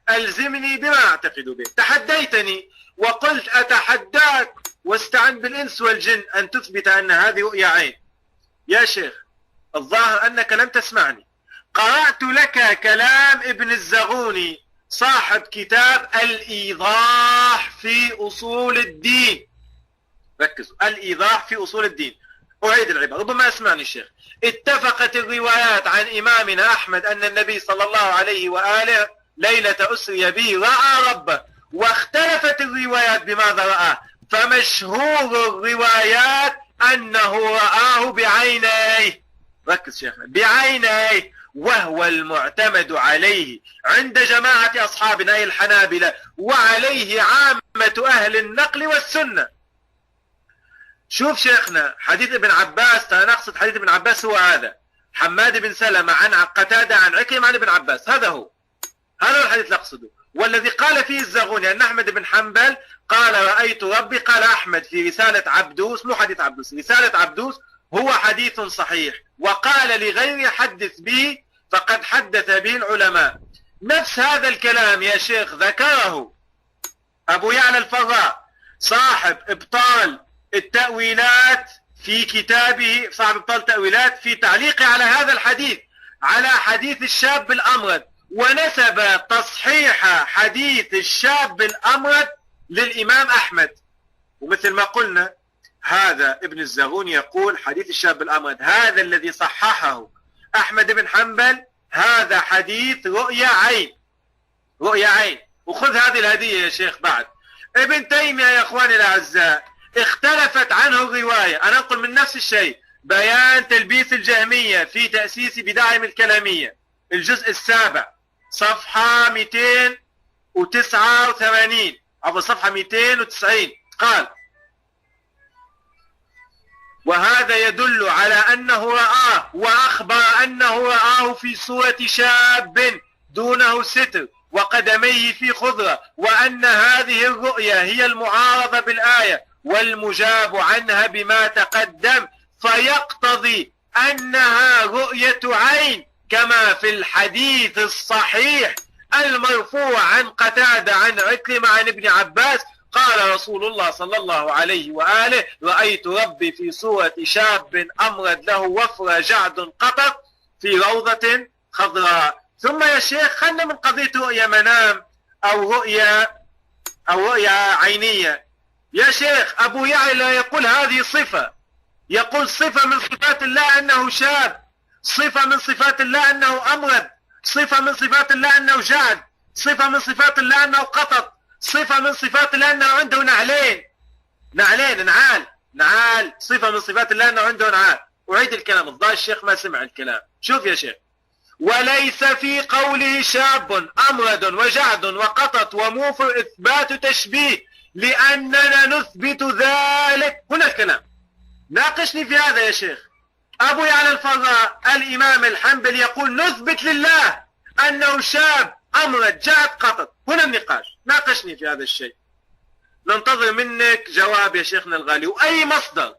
ألزمني بما أعتقد به. تحديتني وقلت أتحداك واستعن بالإنس والجن أن تثبت أن هذه رؤيا عين. يا شيخ الظاهر أنك لم تسمعني. قرأت لك كلام ابن الزغوني صاحب كتاب الإيضاح في أصول الدين، ركزوا، الإيضاح في أصول الدين. أعيد العبارة، ربما أسمعني الشيخ. اتفقت الروايات عن إمامنا أحمد أن النبي صلى الله عليه وآله ليلة أسري به رأى ربه، واختلفت الروايات بماذا رأى، فمشهور الروايات أنه رآه بعينيه. ركز شيخنا، بعينيه، وهو المعتمد عليه عند جماعة أصحابنا الحنابلة، وعليه عامة أهل النقل والسنة. شوف شيخنا، حديث ابن عباس، أنا أقصد حديث ابن عباس هو هذا، حماد بن سلمة عن قتادة عن عكرمة عن ابن عباس، هذا هو الحديث اللي أقصده. والذي قال فيه الزغوني أن أحمد بن حنبل قال رأيت ربي، قال أحمد في رسالة عبدوس، مو حديث عبدوس، رسالة عبدوس، هو حديث صحيح، وقال لغير حدث به فقد حدث به العلماء. نفس هذا الكلام يا شيخ ذكره أبو يعلى الفراء صاحب إبطال التأويلات في كتابه، صاحب إبطال التأويلات في تعليقه على هذا الحديث، على حديث الشاب الأمرد، ونسب تصحيح حديث الشاب الأمرد للإمام أحمد. ومثل ما قلنا هذا ابن الزغون يقول حديث الشاب الأمرد هذا الذي صححه أحمد بن حنبل هذا حديث رؤيا عين، رؤيا عين. وخذ هذه الهدية يا شيخ. بعد ابن تيمية يا اخواني الاعزاء اختلفت عنه الرواية. انا انقل من نفس الشيء، بيان تلبيس الجهمية في تأسيس بداعم الكلامية الجزء السابع صفحة 289 عفوا صفحة 290 قال: وهذا يدل على أنه رآه وأخبر أنه رآه في صورة شاب دونه ستر وقدميه في خضرة، وأن هذه الرؤيا هي المعارضة بالآية والمجاب عنها بما تقدم، فيقتضي أنها رؤية عين كما في الحديث الصحيح المرفوع عن قتادة عن عكرمة عن ابن عباس قال رسول الله صلى الله عليه وآله: رأيت ربي في صورة شاب أمرد له وفر جعد قطر في روضة خضراء. ثم يا شيخ خلنا من قضية رؤية منام أو رؤية عينية. يا شيخ أبو يعلى يقول هذه صفة، يقول صفة من صفات الله أنه شاب، صفة من صفات الله أنه أمرد، صفة من صفات الله أنه جعد، صفة من صفات الله أنه قطط، صفة من صفات الله أنه عنده نعلين، نعال، صفة من صفات الله أنه عنده نعال. أعيد الكلام، الظاهر الشيخ ما سمع الكلام. شوف يا شيخ: وليس في قوله شاب أمرد وجعد وقطط وموفر إثبات تشبيه لأننا نثبت ذلك. هنا الكلام، ناقشني في هذا يا شيخ. أبو يعلى الفراء الإمام الحنبلي يقول نثبت لله أنه شاب أمرد جعد قطط. هنا النقاش، ناقشني في هذا الشيء. ننتظر منك جواب يا شيخنا الغالي، وأي مصدر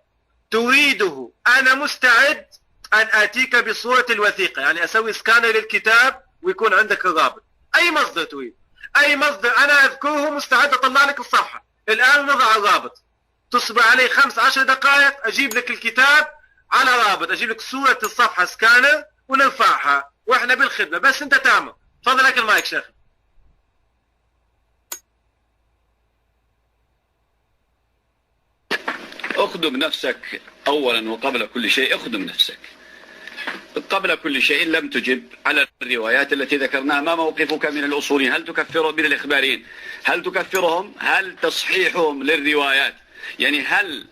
تريده أنا مستعد أن آتيك بصورة الوثيقة، يعني أسوي سكانر للكتاب ويكون عندك الرابط. أي مصدر تريد، أي مصدر أنا أذكره مستعد أطلع لك الصفحة الآن، نضع الرابط، تصبر علي 15 دقائق أجيب لك الكتاب على رابط، أجيب لك صورة الصفحة سكانر ونرفعها وإحنا بالخدمة، بس أنت تعمل. تفضل لك المايك شيخ.
اخدم نفسك أولا وقبل كل شيء، اخدم نفسك. قبل كل شيء لم تجب على الروايات التي ذكرناها. ما موقفك من الأصوليين؟ هل تكفر من الإخباريين؟ هل تكفرهم؟ هل تصحيحهم للروايات؟ يعني هل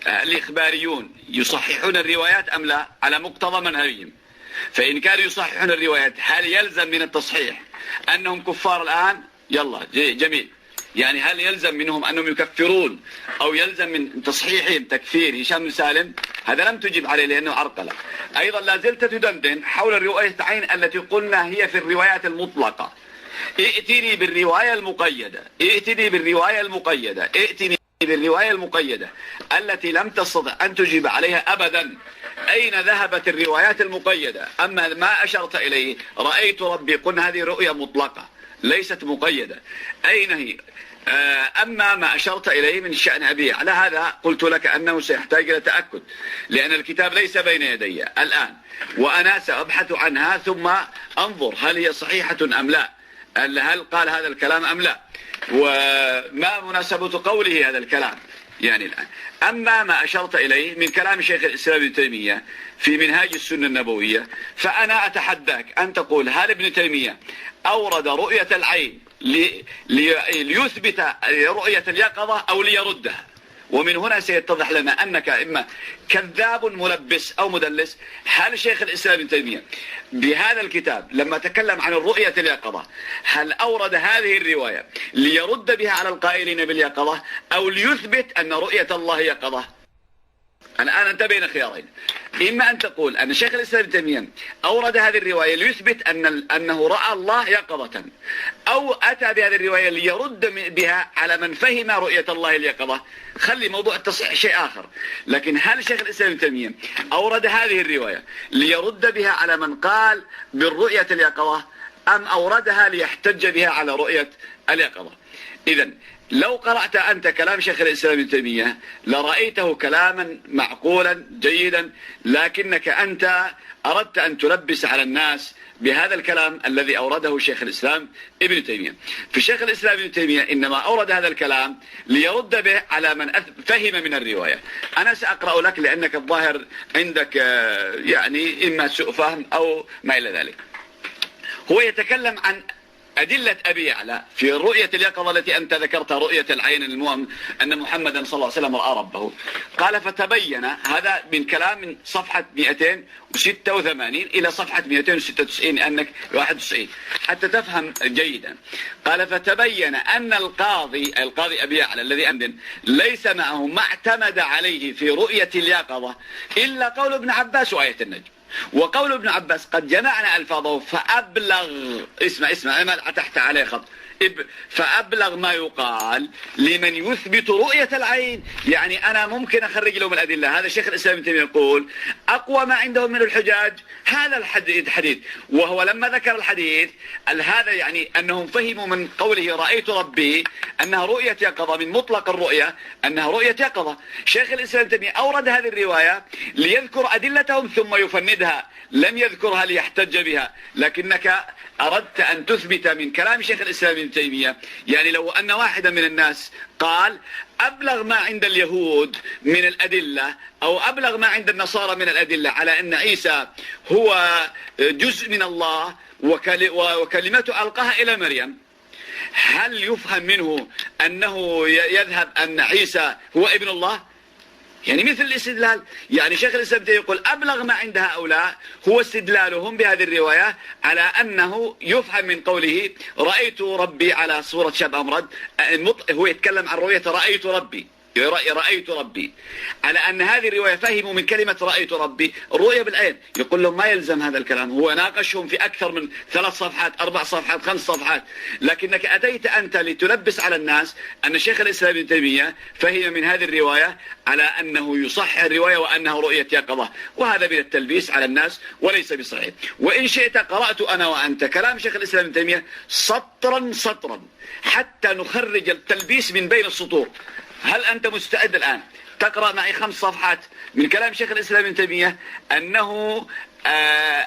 الإخباريون يصححون الروايات أم لا على مقتضى منهجهم؟ فإن كانوا يصححون الروايات هل يلزم من التصحيح أنهم كفار الآن؟ يلا جميل. يعني هل يلزم منهم أنهم يكفرون أو يلزم من تصحيحهم تكفير هشام بن سالم؟ هذا لم تجب عليه لأنه عرقلة. أيضا لا زلت تدندن حول الرواية عين التي قلنا هي في الروايات المطلقة. ائتني بالرواية المقيدة، ائتني بالرواية المقيدة، ائتني بالرواية المقيدة التي لم تستطع أن تجيب عليها أبدا. أين ذهبت الروايات المقيدة؟ أما ما أشرت إليه رأيت ربي، قلنا هذه رؤية مطلقة ليست مقيدة. أين هي؟ أما ما أشرت إليه من شأن أبي على هذا قلت لك أنه سيحتاج إلى تأكد، لأن الكتاب ليس بين يدي الآن، وأنا سأبحث عنها ثم أنظر هل هي صحيحة أم لا، هل قال هذا الكلام أم لا، وما مناسبة قوله هذا الكلام يعني الآن. أما ما أشرت إليه من كلام شيخ الإسلام ابن تيمية في منهاج السنة النبوية، فأنا أتحداك أن تقول هل ابن تيمية أورد رؤية العين ليثبت رؤية اليقظة أو ليردها؟ ومن هنا سيتضح لنا أنك إما كذاب ملبس أو مدلس. هل شيخ الإسلام ابن تيمية بهذا الكتاب لما تكلم عن الرؤية اليقظة هل أورد هذه الرواية ليرد بها على القائلين باليقظة أو ليثبت أن رؤية الله يقظة؟ الآن أنت بين خيارين، إما أن تقول أن شيخ الإسلام ابن تيمية أورد هذه الرواية ليثبت أنه رأى الله يقظة، أو أتى بهذه الرواية ليرد بها على من فهم رؤية الله اليقظة. خلي موضوع التصحيح شيء آخر، لكن هل شيخ الإسلام ابن تيمية أورد هذه الرواية ليرد بها على من قال بالرؤية اليقظة، أم أوردها ليحتج بها على رؤية اليقظة؟ إذن لو قرأت أنت كلام شيخ الإسلام ابن تيمية لرأيته كلاما معقولا جيدا، لكنك أنت أردت أن تلبس على الناس بهذا الكلام الذي أورده شيخ الإسلام ابن تيمية. فشيخ الإسلام ابن تيمية إنما أورد هذا الكلام ليرد به على من فهم من الرواية. أنا سأقرأ لك لأنك الظاهر عندك يعني إما سوء فهم أو ما إلى ذلك. هو يتكلم عن أدلة أبي يعلى في رؤية اليقظة التي أنت ذكرتها، رؤية العين المهم أن محمدا صلى الله عليه وسلم رأى ربه. قال فتبين، هذا من كلام من صفحة 286 إلى صفحة 296 أنك 91 حتى تفهم جيدا. قال فتبين أن القاضي أبي يعلى الذي أمدن ليس معه ما اعتمد عليه في رؤية اليقظة إلا قول ابن عباس وآية النجم. وقول ابن عباس قد جمعنا ألفاظه فأبلغ، اسمع ما تحت عليه خط، فأبلغ ما يقال لمن يثبت رؤية العين. يعني أنا ممكن أخرج لهم الأدلة. هذا شيخ الإسلام ابن تيمية يقول أقوى ما عندهم من الحجاج هذا الحديث، وهو لما ذكر الحديث هذا يعني أنهم فهموا من قوله رأيت ربي أنها رؤية يقظة، من مطلق الرؤية أنها رؤية يقظة. شيخ الإسلام ابن تيمية أورد هذه الرواية ليذكر أدلتهم ثم يفندها، لم يذكرها ليحتج بها. لكنك أردت أن تثبت من كلام شيخ الإسلام ابن تيمية، يعني لو أن واحدا من الناس قال أبلغ ما عند اليهود من الأدلة أو أبلغ ما عند النصارى من الأدلة على أن عيسى هو جزء من الله وكلمته ألقاها إلى مريم، هل يفهم منه أنه يذهب أن عيسى هو ابن الله؟ يعني مثل الاستدلال. يعني شيخ الإسلام ابن تيمية يقول أبلغ ما عند هؤلاء هو استدلالهم بهذه الرواية على أنه يفهم من قوله رأيت ربي على صورة شاب أمرد. هو يتكلم عن رؤية رأيت ربي، رأيت ربي، على أن هذه الرواية فهموا من كلمة رأيت ربي الرؤية بالعين. يقول لهم ما يلزم هذا الكلام. هو ناقشهم في أكثر من 3 صفحات 4 صفحات 5 صفحات، لكنك أتيت أنت لتلبس على الناس أن شيخ الإسلام ابن تيمية فهم من هذه الرواية على أنه يصحح الرواية وأنه رؤية يقظة، وهذا من التلبيس على الناس وليس بصحيح. وإن شئت قرأت أنا وأنت كلام شيخ الإسلام ابن تيمية سطرا سطرا حتى نخرج التلبيس من بين السطور. هل أنت مستعد الآن تقرأ معي 5 صفحات من كلام شيخ الإسلام ابن تيمية أنه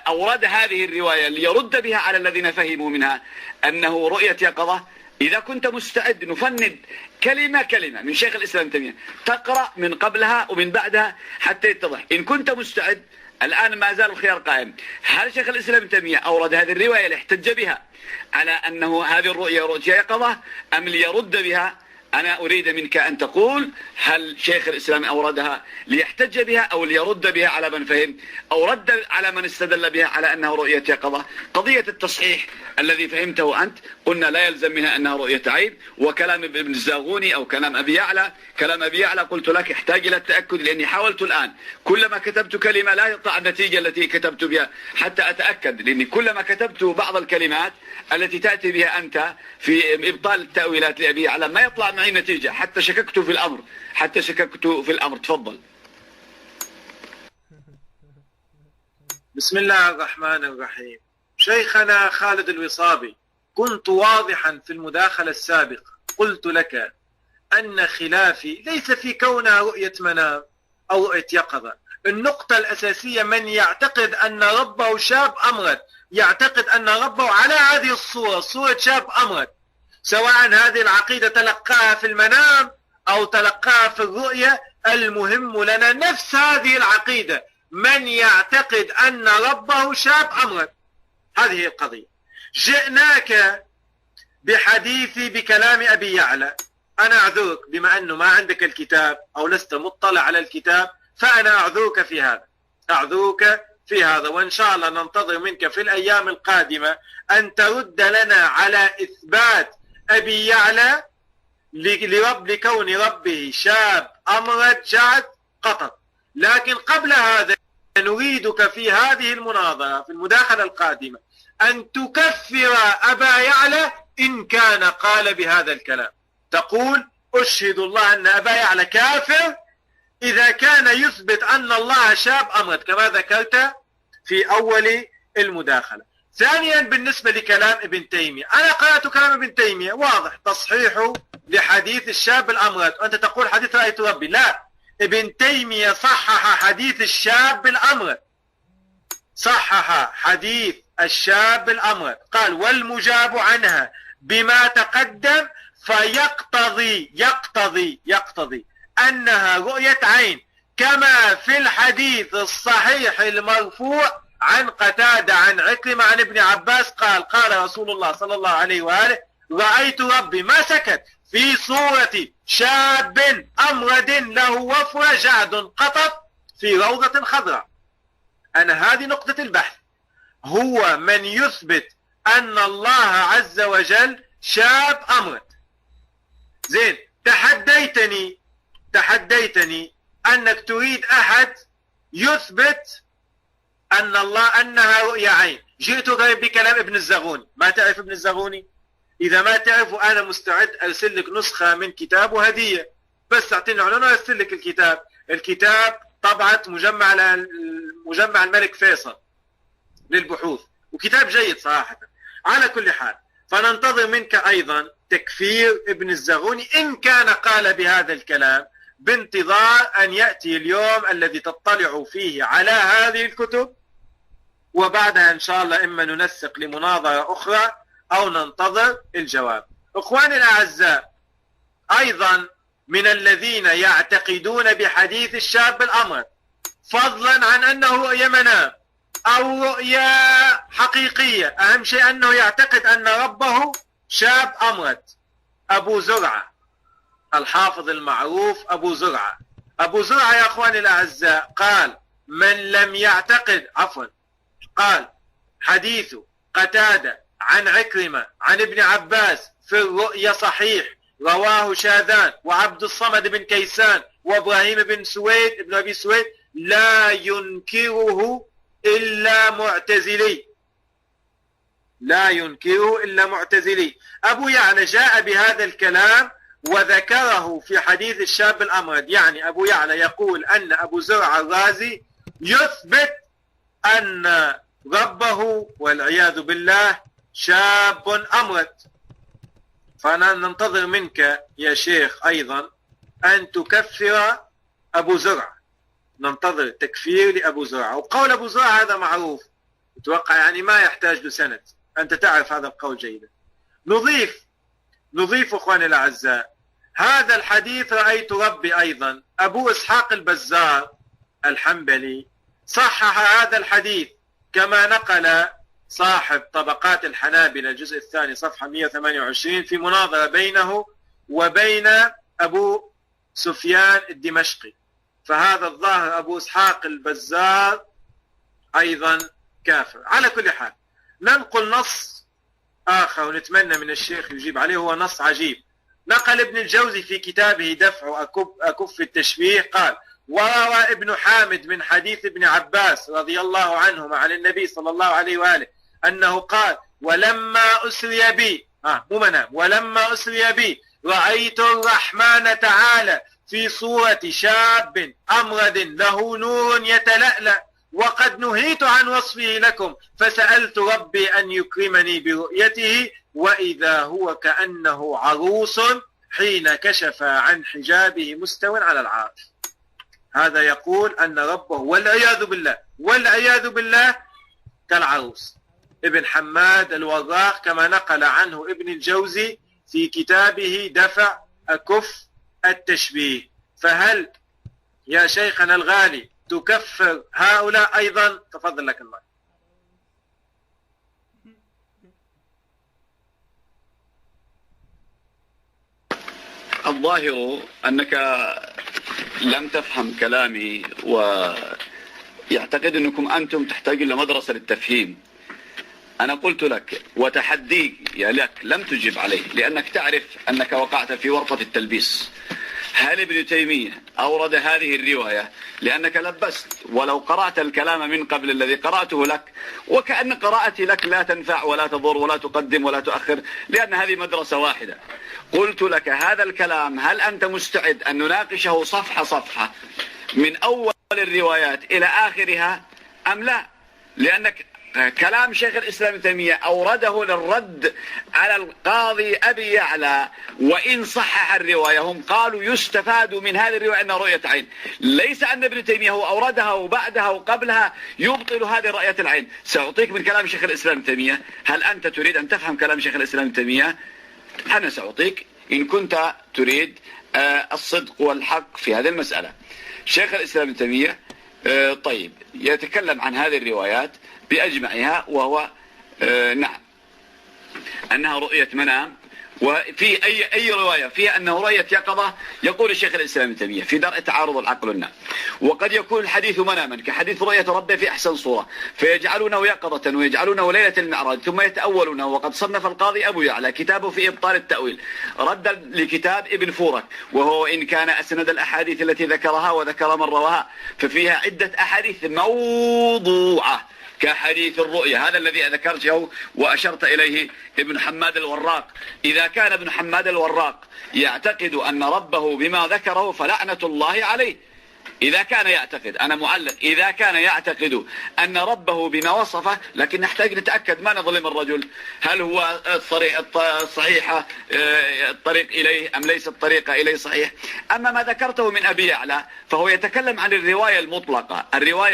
أورد هذه الرواية ليرد بها على الذين فهموا منها أنه رؤية يقظة؟ إذا كنت مستعد نفند كلمة كلمة من شيخ الإسلام ابن تيمية، تقرأ من قبلها ومن بعدها حتى يتضح. إن كنت مستعد الآن ما زال الخيار قائم. هل شيخ الإسلام ابن تيمية أورد هذه الرواية ليحتج بها على أنه هذه الرؤية رؤية يقظة أم ليرد بها؟ أنا أريد منك أن تقول هل شيخ الإسلام أوردها ليحتج بها أو ليرد بها على من فهم، أو رد على من استدل بها على أنها رؤية يقظة. قضية التصحيح الذي فهمته أنت قلنا لا يلزم منها أنها رؤية عين. وكلام ابن الزاغوني أو كلام أبي يعلى، كلام أبي يعلى قلت لك يحتاج إلى التأكد، لأني حاولت الآن كلما كتبت كلمة لا يطلع النتيجة التي كتبت بها حتى أتأكد، لأني كلما كتبت بعض الكلمات التي تأتي بها أنت في إبطال التأويلات لأبي يعلى ما يطلع معي نتيجة، حتى شككت في الأمر. تفضل.
بسم الله الرحمن الرحيم. شيخنا خالد الوصابي، كنت واضحا في المداخلة السابقة، قلت لك أن خلافي ليس في كونها رؤية منام أو رؤية يقظة. النقطة الأساسية من يعتقد أن ربه شاب أمرد يعتقد أن ربه على هذه الصورة، صورة شاب أمرد، سواء هذه العقيدة تلقاها في المنام أو تلقاها في الرؤية. المهم لنا نفس هذه العقيدة، من يعتقد أن ربه شاب أمرد. هذه القضية. جئناك بحديثي بكلام أبي يعلى. أنا أعذرك بما أنه ما عندك الكتاب أو لست مطلع على الكتاب، فأنا أعذرك في هذا، وإن شاء الله ننتظر منك في الأيام القادمة أن ترد لنا على إثبات أبي يعلى لكون ربه شاب أمرد جعد قطط. لكن قبل هذا نريدك في هذه المناظرة في المداخلة القادمة أن تكفر أبا يعلى إن كان قال بهذا الكلام. تقول أشهد الله أن أبا يعلى كافر إذا كان يثبت أن الله شاب أمرد كما ذكرت في أول المداخلة. ثانيا بالنسبة لكلام ابن تيمية، أنا قرأت كلام ابن تيمية واضح تصحيحه لحديث الشاب الأمرد، وأنت تقول حديث رأيت ربي. لا، ابن تيمية صحح حديث الشاب الأمرد، صحح حديث الشاب الأمرد، قال والمجاب عنها بما تقدم فيقتضي أنها رؤية عين كما في الحديث الصحيح المرفوع عن قتادة عن عكرمة عن ابن عباس قال قال رسول الله صلى الله عليه وآله رأيت ربي، ما سكت، في صورة شاب أمرد له وفرة جعد قطط في روضة خضراء. أنا هذه نقطة البحث، هو من يثبت أن الله عز وجل شاب أمرد. زين، تحديتني أنك تريد أحد يثبت أن الله أنها رؤيا عين. جئتك بكلام ابن الزغوني، ما تعرف ابن الزغوني؟ إذا ما تعرف أنا مستعد أرسل لك نسخة من كتابه هدية، بس أعطيني عنوانه وأرسل لك الكتاب طبعة مجمع الملك فيصل للبحوث، وكتاب جيد صراحة. على كل حال فننتظر منك أيضا تكفير ابن الزغوني إن كان قال بهذا الكلام، بانتظار أن يأتي اليوم الذي تطلع فيه على هذه الكتب، وبعدها إن شاء الله إما ننسق لمناظرة أخرى أو ننتظر الجواب. أخواني الأعزاء، أيضا من الذين يعتقدون بحديث الشاب الأمرد فضلا عن أنه رؤيا منام أو رؤيا حقيقية، أهم شيء أنه يعتقد أن ربه شاب أمرد، أبو زرعة الحافظ المعروف أبو زرعة. أبو زرعة يا أخواني الأعزاء قال من لم يعتقد قال حديث قتادة عن عكرمة عن ابن عباس في الرؤيا صحيح، رواه شاذان وعبد الصمد بن كيسان وإبراهيم بن سويد ابن أبي سويد، لا ينكره إلا معتزلي. أبو يعلى جاء بهذا الكلام وذكره في حديث الشاب الأمرد، يعني أبو يعلى يقول أن أبو زرع الرازي يثبت أن ربه والعياذ بالله شاب أمرد. فأنا ننتظر منك يا شيخ أيضا أن تكفر أبو زرع، ننتظر تكفير لأبو زرع. وقول أبو زرع هذا معروف، أتوقع يعني ما يحتاج له سند، أنت تعرف هذا القول جيدا. نضيف أخواني الأعزاء هذا الحديث رأيت ربي أيضا أبو إسحاق البزار الحنبلي صحح هذا الحديث كما نقل صاحب طبقات الحنابلة الجزء الثاني صفحة 128 في مناظرة بينه وبين أبو سفيان الدمشقي. فهذا الظاهر أبو إسحاق البزار أيضا كافر. على كل حال ننقل نص آخر ونتمنى من الشيخ يجيب عليه، هو نص عجيب. نقل ابن الجوزي في كتابه دفع أكف التشبيه قال وروى ابن حامد من حديث ابن عباس رضي الله عنهما عن النبي صلى الله عليه وآله أنه قال ولما أسري بي رأيت الرحمن تعالى في صورة شاب أمرد له نور يتلألأ وقد نهيت عن وصفه لكم فسألت ربي أن يكرمني برؤيته وإذا هو كأنه عروس حين كشف عن حجابه مستو على العرش. هذا يقول أن ربه والعياذ بالله كالعروس. ابن حماد الوراق كما نقل عنه ابن الجوزي في كتابه دفع أكف التشبيه. فهل يا شيخنا الغالي تكفر هؤلاء أيضا؟ تفضل لك الله.
الظاهر أنك لم تفهم كلامي ويعتقد أنكم أنتم تحتاجون لمدرسة للتفهيم. أنا قلت لك وتحدي لك لم تجب عليه لأنك تعرف أنك وقعت في ورطة التلبيس. هل ابن تيمية أورد هذه الرواية؟ لأنك لبست، ولو قرأت الكلام من قبل الذي قرأته لك وكأن قراءتي لك لا تنفع ولا تضر ولا تقدم ولا تؤخر، لأن هذه مدرسة واحدة. قلت لك هذا الكلام هل أنت مستعد أن نناقشه صفحة صفحة من أول الروايات إلى آخرها أم لا؟ لأنك كلام شيخ الإسلام ابن تيمية أورده للرد على القاضي أبي يعلى، وإن صحح الرواية هم قالوا يستفاد من هذه الرواية أنها رؤية عين، ليس أن ابن تيمية هو أوردها وبعدها وقبلها يبطل هذه رؤية العين. سأعطيك من كلام شيخ الإسلام ابن تيمية. هل أنت تريد أن تفهم كلام شيخ الإسلام ابن تيمية؟ أنا سأعطيك إن كنت تريد الصدق والحق في هذه المسألة. شيخ الإسلام ابن تيمية طيب يتكلم عن هذه الروايات بأجمعها، وهو نعم أنها رؤية منام، وفي أي رواية فيها أنه رؤية يقظة يقول الشيخ الإسلام ابن تيمية في درء تعارض العقل والنقل. وقد يكون الحديث مناما كحديث رؤية ربه في أحسن صورة، فيجعلونه يقظة ويجعلونه ليلة المعراج ثم يتأولونه. وقد صنف القاضي أبو يعلى كتابه في إبطال التأويل ردا لكتاب ابن فورك، وهو إن كان أسند الأحاديث التي ذكرها وذكر من رواها ففيها عدة أحاديث موضوعة كحديث الرؤيا، هذا الذي ذكرته وأشرت إليه ابن حماد الوراق. إذا كان ابن حماد الوراق يعتقد أن ربه بما ذكره فلعنة الله عليه، إذا كان يعتقد، أنا معلق، إذا كان يعتقد أن ربه بما وصفه، لكن نحتاج نتأكد ما نظلم الرجل، هل هو الصحيحة الطريق إليه أم ليس الطريق إليه صحيح. أما ما ذكرته من أبي يعلى فهو يتكلم عن الرواية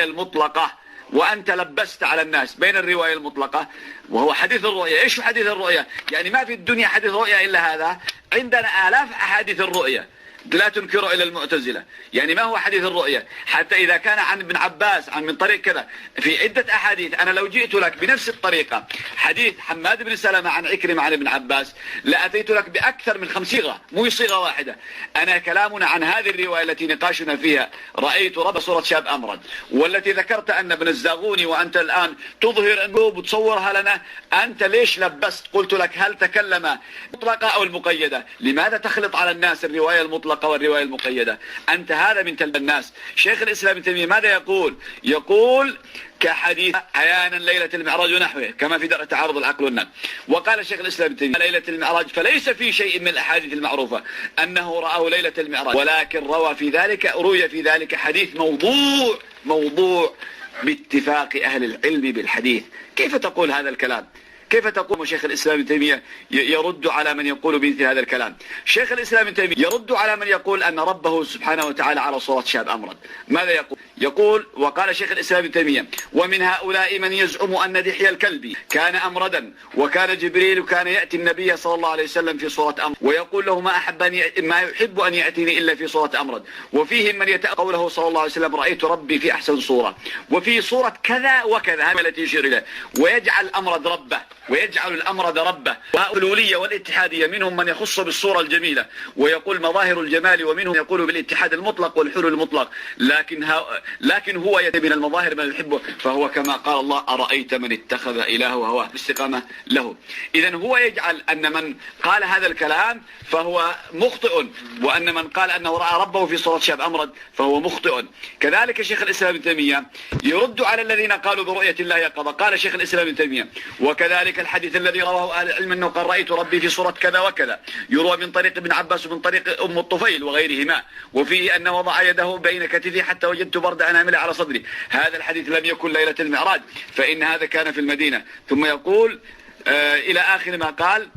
المطلقة، وأنت لبست على الناس بين الرواية المطلقة وهو حديث الرؤية. إيش حديث الرؤية؟ يعني ما في الدنيا حديث رؤية إلا هذا، عندنا آلاف أحاديث الرؤية لا تنكر إلى المعتزلة. يعني ما هو حديث الرؤية؟ حتى إذا كان عن ابن عباس عن من طريق كذا في عدة أحاديث، أنا لو جئت لك بنفس الطريقة حديث حماد بن سلمة عن عكرمة عن ابن عباس لأتيت لك بأكثر من 5 صيغة، مو صيغة واحدة. أنا كلامنا عن هذه الرواية التي نقاشنا فيها رأيت رب صورة شاب أمرد، والتي ذكرت أن ابن الزاغوني وأنت الآن تظهر أنه بتصورها لنا، أنت ليش لبست؟ قلت لك هل تكلم مطلقة أو المقيدة؟ لماذا تخلط على الناس الرواية المطلقة والرواية المقيدة؟ أنت هذا من تلب الناس. شيخ الإسلام ابن تيمية ماذا يقول؟ يقول كحديث عيانا ليلة المعراج ونحوه كما في درء تعارض العقل والنقل. وقال شيخ الإسلام ابن تيمية ليلة المعراج فليس في شيء من الأحاديث المعروفة أنه رآه ليلة المعراج، ولكن روي في ذلك حديث موضوع باتفاق أهل العلم بالحديث. كيف تقول هذا الكلام؟ كيف تقول شيخ الإسلام ابن تيمية يرد على من يقول بمثل هذا الكلام؟ شيخ الإسلام ابن تيمية يرد على من يقول أن ربه سبحانه وتعالى على صورة شاب أمرد. ماذا يقول وقال شيخ الإسلام ابن تيمية ومن هؤلاء من يزعم أن دحية الكلبي كان أمردا، وكان جبريل كان يأتي النبي صلى الله عليه وسلم في صورة أمرد ويقول له ما يحب أن يأتيني إلا في صورة أمرد. وفيهم من قوله صلى الله عليه وسلم رأيت ربي في أحسن صورة وفي صورة كذا وكذا، هذا التي يشير إليه، ويجعل الأمرد ربه. والحلولية والاتحادية منهم من يخص بالصورة الجميلة ويقول مظاهر الجمال، ومنهم يقول بالاتحاد المطلق والحلول المطلق، لكن هو يأتي من المظاهر ما يحبه، فهو كما قال الله أرأيت من اتخذ إلهه هواه باستقامة له. إذن هو يجعل أن من قال هذا الكلام فهو مخطئ، وأن من قال أنه رأى ربه في صورة شاب أمرد فهو مخطئ. كذلك شيخ الإسلام ابن تيمية يرد على الذين قالوا برؤية الله يقظة. قال شيخ الإسلام ابن تيمية وكذلك الحديث الذي رواه أهل العلم أنه قال رأيت ربي في صورة كذا وكذا يروى من طريق ابن عباس ومن طريق أم الطفيل وغيرهما، وفيه أن وضع يده بين كتفه حتى وجدت برد أنامله على صدري. هذا الحديث لم يكن ليلة المعراج، فإن هذا كان في المدينة. ثم يقول إلى آخر ما قال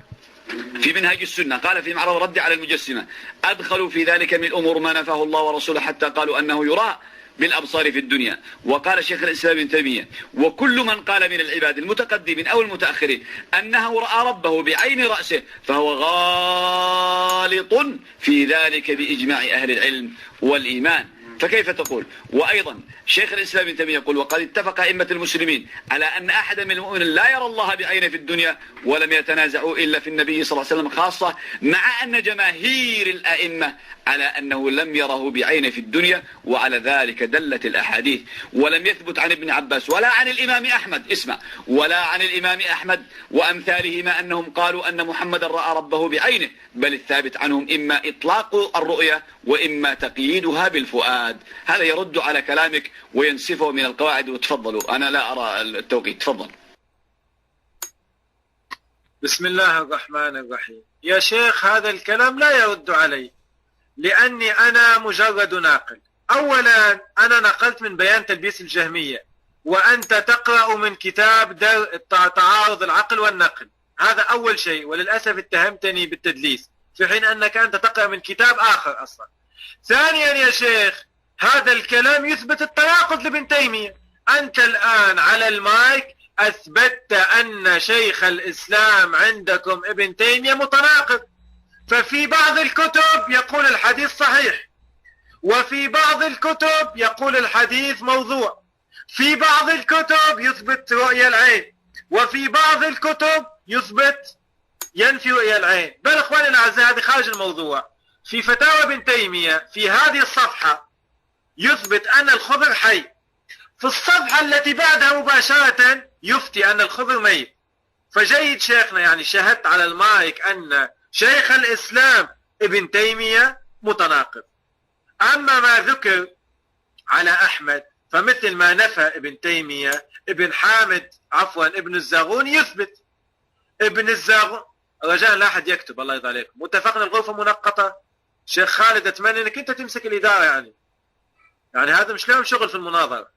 في منهج السنة، قال في معرض الرد على المجسمة أدخلوا في ذلك من الأمور ما نفاه الله ورسوله حتى قالوا أنه يرى بالأبصار في الدنيا. وقال شيخ الإسلام ابن تيمية وكل من قال من العباد المتقدمين أو المتأخرين أنه رأى ربه بعين رأسه فهو غالط في ذلك بإجماع أهل العلم والإيمان. فكيف تقول؟ وأيضا شيخ الإسلام ابن تيمية يقول وقد اتفق أئمة المسلمين على أن أحدا من المؤمنين لا يرى الله بعينه في الدنيا ولم يتنازعوا إلا في النبي صلى الله عليه وسلم خاصة، مع أن جماهير الأئمة على أنه لم يره بعينه في الدنيا، وعلى ذلك دلت الأحاديث. ولم يثبت عن ابن عباس ولا عن الإمام أحمد، اسمع، ولا عن الإمام أحمد وأمثالهما أنهم قالوا أن محمدا رأى ربه بعينه، بل الثابت عنهم إما إطلاق الرؤية وإما تقييدها بالفؤاد. هذا يرد على كلامك وينسفه من القواعد. وتفضلوا، أنا لا أرى التوقيت. تفضل.
بسم الله الرحمن الرحيم. يا شيخ هذا الكلام لا يرد علي، لأني أنا مجرد ناقل. أولا أنا نقلت من بيان تلبيس الجهمية، وأنت تقرأ من كتاب تعارض العقل والنقل. هذا أول شيء، وللأسف اتهمتني بالتدليس في حين أنك أنت تقرأ من كتاب آخر أصلا. ثانيا يا شيخ هذا الكلام يثبت التناقض لابن تيمية. أنت الآن على المايك أثبتت أن شيخ الإسلام عندكم ابن تيمية متناقض، ففي بعض الكتب يقول الحديث صحيح، وفي بعض الكتب يقول الحديث موضوع، في بعض الكتب يثبت رؤية العين، وفي بعض الكتب يثبت ينفي رؤية العين. بل اخواني الاعزاء هذه خارج الموضوع. في فتاوى ابن تيمية في هذه الصفحة يثبت أن الخضر حي، في الصفحة التي بعدها مباشرة يفتي أن الخضر ميت. فجيد شيخنا، يعني شاهدت على المايك أن شيخ الإسلام ابن تيمية متناقض. أما ما ذكر على أحمد فمثل ما نفى ابن تيمية ابن الزاغون يثبت. ابن الزاغون رجاء لا أحد يكتب، الله يرضى عليكم. متفقنا الغرفة منقطة. شيخ خالد أتمنى أنك أنت تمسك الإدارة، يعني هذا مش لهم شغل في المناظرة.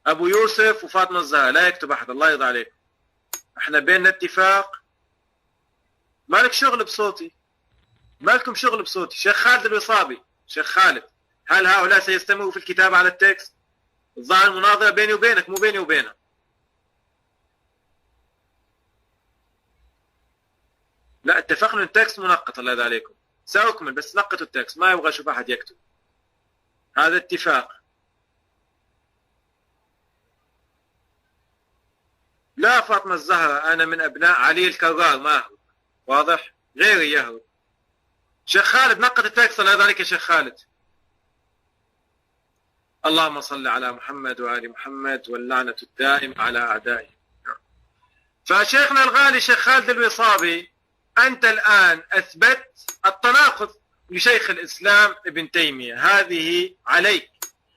أبو يوسف وفاطمة الزهراء لا يكتب أحد، الله يرضى عليكم. احنا بيننا اتفاق، مالك شغل بصوتي، مالكم شغل بصوتي. شيخ خالد الوصابي، شيخ خالد، هل هؤلاء سيستمروا في الكتابة على التكست؟ الظاهر المناظرة بيني وبينك مو بيني وبينهم. لا اتفقنا التكست منقط، الله يرضى عليكم. سأكمل بس نقطوا التكست، ما يبغى أشوف أحد يكتب. هذا اتفاق. لا فاطمة الزهراء أنا من أبناء علي الكرار، ما هو واضح؟ غيري يهو. شيخ خالد نقط التكست، الله يرضى عليك يا شيخ خالد. اللهم صل على محمد وآل محمد واللعنة الدائمة على أعدائه. فشيخنا الغالي شيخ خالد الوصابي، أنت الآن أثبت التناقض لشيخ الإسلام ابن تيمية، هذه عليك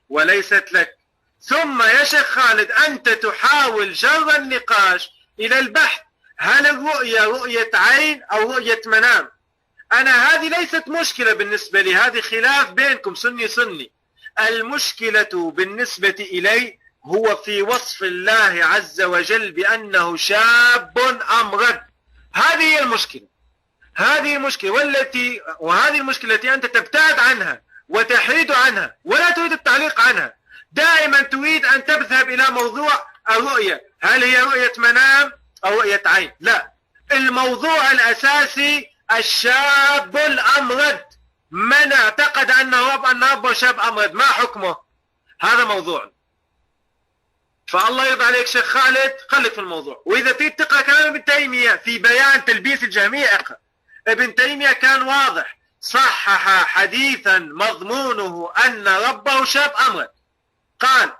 وليست لك. ثم يا شيخ خالد أنت تحاول جر النقاش إلى البحث هل الرؤية رؤية عين أو رؤية منام. أنا هذه ليست مشكلة بالنسبة لي، هذه خلاف بينكم سني سني. المشكلة بالنسبة إلي هو في وصف الله عز وجل بأنه شاب أمرد. هذه هي المشكلة، هذه المشكلة وهذه المشكلة التي أنت تبتعد عنها وتحيد عنها ولا تريد التعليق عنها. دائما تريد أن تذهب إلى موضوع الرؤية، هل هي رؤية منام أو رؤية عين؟ لا، الموضوع الأساسي الشاب الأمرد. من اعتقد أن ربه شاب أمرد ما حكمه؟ هذا موضوع. فالله يرضى عليك شيخ خالد خليك في الموضوع. وإذا تريد تقرأ كلام ابن تيمية في بيان تلبيس الجهمية اقرأ. ابن تيمية كان واضح، صحح حديثا مضمونه أن ربه شاب أمرد، قال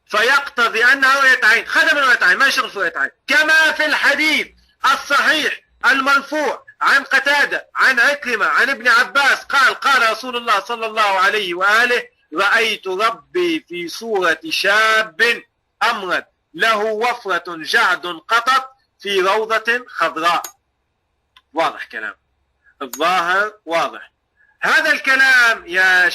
فيقتضي أنها رؤية عين، خدم رؤية عين ما يشغل في رؤية عين، كما في الحديث الصحيح المرفوع عن قتادة عن عكرمة عن ابن عباس قال رسول الله صلى الله عليه وآله رأيت ربي في صورة شاب أمرد له وفرة جعد قطط في روضة خضراء. واضح كلام، الظاهر واضح. هذا الكلام يا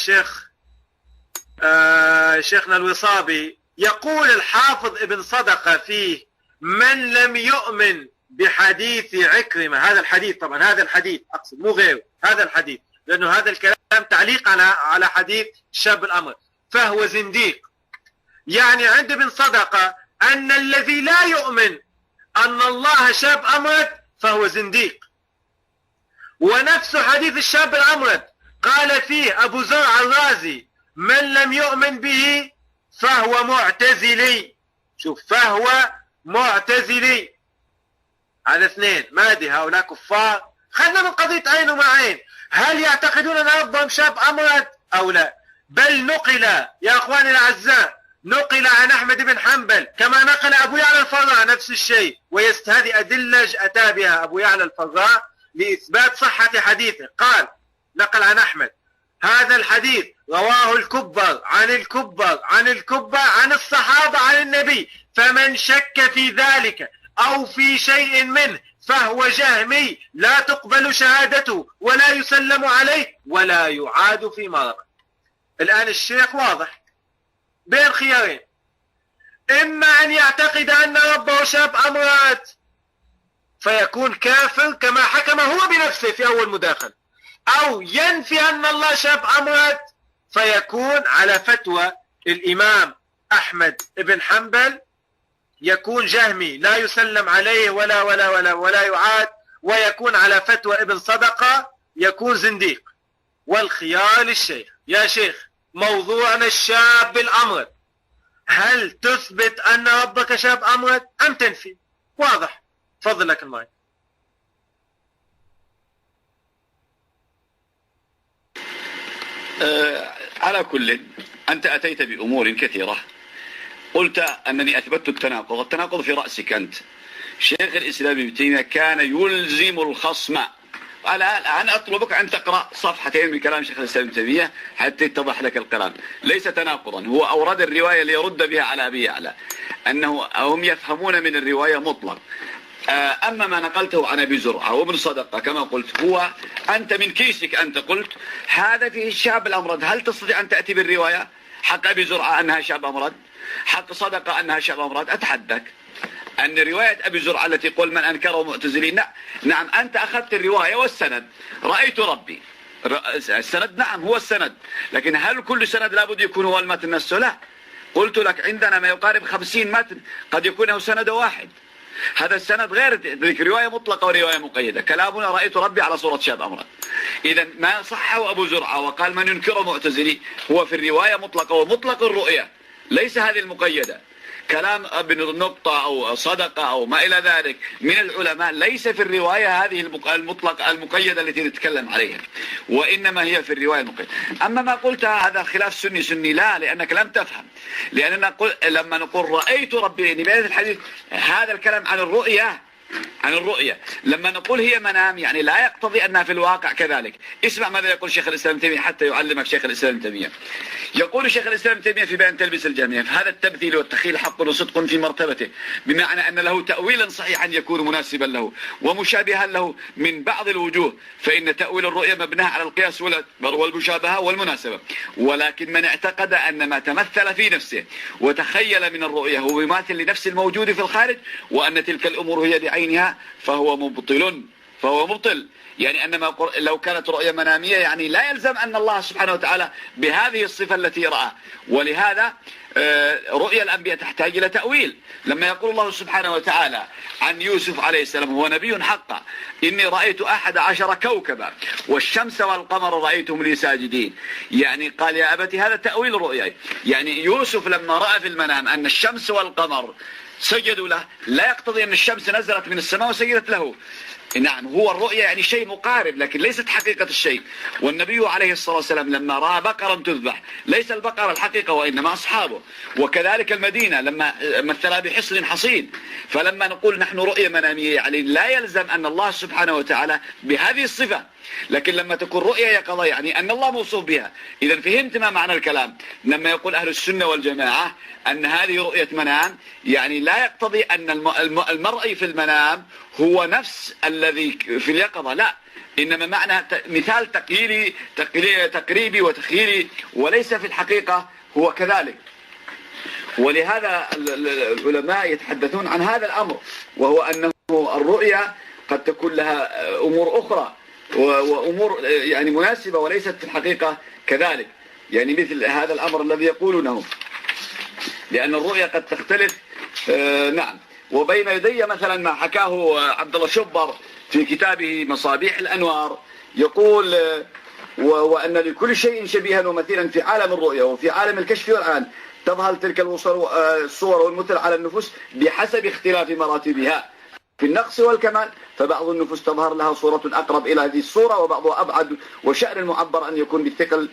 شيخنا الوصابي يقول الحافظ ابن صدقة فيه من لم يؤمن بحديث عكرمة، هذا الحديث طبعا، هذا الحديث أقصد مو غيره، هذا الحديث، لأنه هذا الكلام تعليق على حديث شاب الأمر، فهو زنديق. يعني عند ابن صدقة أن الذي لا يؤمن أن الله شاب أمرد فهو زنديق. ونفس حديث الشاب الأمرد قال فيه أبو زرع الرازي من لم يؤمن به فهو معتزلي. شوف، فهو معتزلي. هذا اثنين. مادي هؤلاء كفار. خلنا من قضية عين وما عين، هل يعتقدون أن ربهم شاب أمرد أو لا؟ بل نقل يا أخواني الأعزاء، نقل عن أحمد بن حنبل كما نقل أبو يعلى الفراء نفس الشيء، وهذه أدلة أتى بها أبو يعلى الفراء لإثبات صحة حديثه. قال، نقل عن أحمد: هذا الحديث رواه الكبر عن الكبر عن الكبر عن الصحابة عن النبي، فمن شك في ذلك أو في شيء منه فهو جهمي، لا تقبل شهادته ولا يسلم عليه ولا يعاد في مرض. الآن الشيخ واضح بين خيارين: إما أن يعتقد أن ربه شاب أمرات فيكون كافر كما حكم هو بنفسه في أول مداخل، أو ينفي أن الله شاب أمرات فيكون على فتوى الإمام أحمد بن حنبل، يكون جهمي لا يسلم عليه ولا ولا ولا ولا يعاد، ويكون على فتوى ابن صدقة يكون زنديق. والخيار للشيخ. يا شيخ، موضوعنا الشاب الأمرد، هل تثبت أن ربك شاب أمرد أم تنفي؟ واضح. تفضل لك المايك.
على كل، أنت أتيت بأمور كثيرة. قلت أنني أثبتت التناقض. التناقض في رأسك أنت. شيخ الإسلام ابن تيمية كان يلزم الخصم. الآن أطلبك أن تقرأ صفحتين من كلام شيخ الإسلام ابن تيمية حتى يتضح لك الكلام. ليس تناقضا، هو أورد الرواية ليرد بها على أبي يعلى أنه هم يفهمون من الرواية مطلق. أما ما نقلته عن أبي زرعة وابن صدقة كما قلت، هو أنت من كيسك أنت قلت هذا فيه الشاب الأمرد. هل تستطيع أن تأتي بالرواية حق أبي زرعة أنها شاب أمرد، حق صدقة أنها شاب أمرد؟ أتحدك أن رواية أبي زرعة التي قل من أنكره معتزلين، نعم أنت أخذت الرواية والسند. رأيت ربي، السند نعم هو السند، لكن هل كل سند لابد يكون هو المتن نفسه؟ لا. قلت لك عندنا ما يقارب 50 متن قد يكون هو سند واحد. هذا السند غير رواية مطلقة ورواية مقيدة. كلامنا رأيت ربي على صورة شاب أمرد. إذا ما صحه أبو زرعة وقال من ينكره معتزلي هو في الرواية مطلقة ومطلق الرؤية، ليس هذه المقيدة. كلام ابن النقطة أو صدقة أو ما إلى ذلك من العلماء ليس في الرواية هذه المطلقة المقيدة التي نتكلم عليها، وإنما هي في الرواية المقيدة. أما ما قلت هذا خلاف سني لا، لأنك لم تفهم. لأننا لما نقول رأيت ربي نباية الحديث، هذا الكلام عن الرؤية، عن الرؤية. لما نقول هي منام يعني لا يقتضي أنها في الواقع كذلك. اسمع ماذا يقول شيخ الإسلام ابن تيمية حتى يعلمك شيخ الإسلام ابن تيمية. يقول شيخ الإسلام ابن تيمية في بيان تلبيس الجهمية: هذا التمثيل والتخيل حق وصدق في مرتبته، بمعنى أن له تأويلا صحيحا يكون مناسبا له ومشابها له من بعض الوجوه، فإن تأويل الرؤية مبناه على القياس والمشابهة والمناسبة. ولكن من اعتقد أن ما تمثل في نفسه وتخيل من الرؤية هو يماثل لنفس الموجود في الخارج، وأن تلك الأمور هي بعينها، فهو مبطل. يعني أنما لو كانت رؤية منامية يعني لا يلزم أن الله سبحانه وتعالى بهذه الصفة التي رأى. ولهذا رؤيا الأنبياء تحتاج إلى تأويل. لما يقول الله سبحانه وتعالى عن يوسف عليه السلام هو نبي حقا: إني رأيت 11 كوكبا والشمس والقمر رأيتهم لي ساجدين. يعني قال يا أبتي هذا تأويل الرؤيا. يعني يوسف لما رأى في المنام أن الشمس والقمر سجدوا له لا يقتضي أن الشمس نزلت من السماء وسجدت له. نعم هو الرؤيا يعني شيء مقارب لكن ليست حقيقة الشيء. والنبي عليه الصلاة والسلام لما رأى بقرا تذبح ليس البقرة الحقيقة وإنما أصحابه. وكذلك المدينة لما مثلها بحصن حصين. فلما نقول نحن رؤية منامية يعني لا يلزم أن الله سبحانه وتعالى بهذه الصفة، لكن لما تكون رؤية يقظة يعني أن الله موصوف بها. إذا فهمت ما معنى الكلام. لما يقول أهل السنة والجماعة أن هذه رؤية منام يعني لا يقتضي أن المرئي في المنام هو نفس الذي في اليقظة، لا، إنما معنى مثال تقريبي وتخيلي وليس في الحقيقة هو كذلك. ولهذا العلماء يتحدثون عن هذا الأمر، وهو أنه الرؤية قد تكون لها أمور أخرى وأمور يعني مناسبة وليست في الحقيقة كذلك، يعني مثل هذا الأمر الذي يقولونه، لأن الرؤية قد تختلف. نعم. وبين يدي مثلا ما حكاه عبد الله شبر في كتابه مصابيح الأنوار، يقول وأن لكل شيء شبيها ومثيلا في عالم الرؤية وفي عالم الكشف والآن تظهر تلك الصور والمثل على النفوس بحسب اختلاف مراتبها في النقص والكمال. فبعض النفوس تظهر لها صورة أقرب إلى هذه الصورة وبعضها أبعد، وشأن المعبر أن يكون بالثقل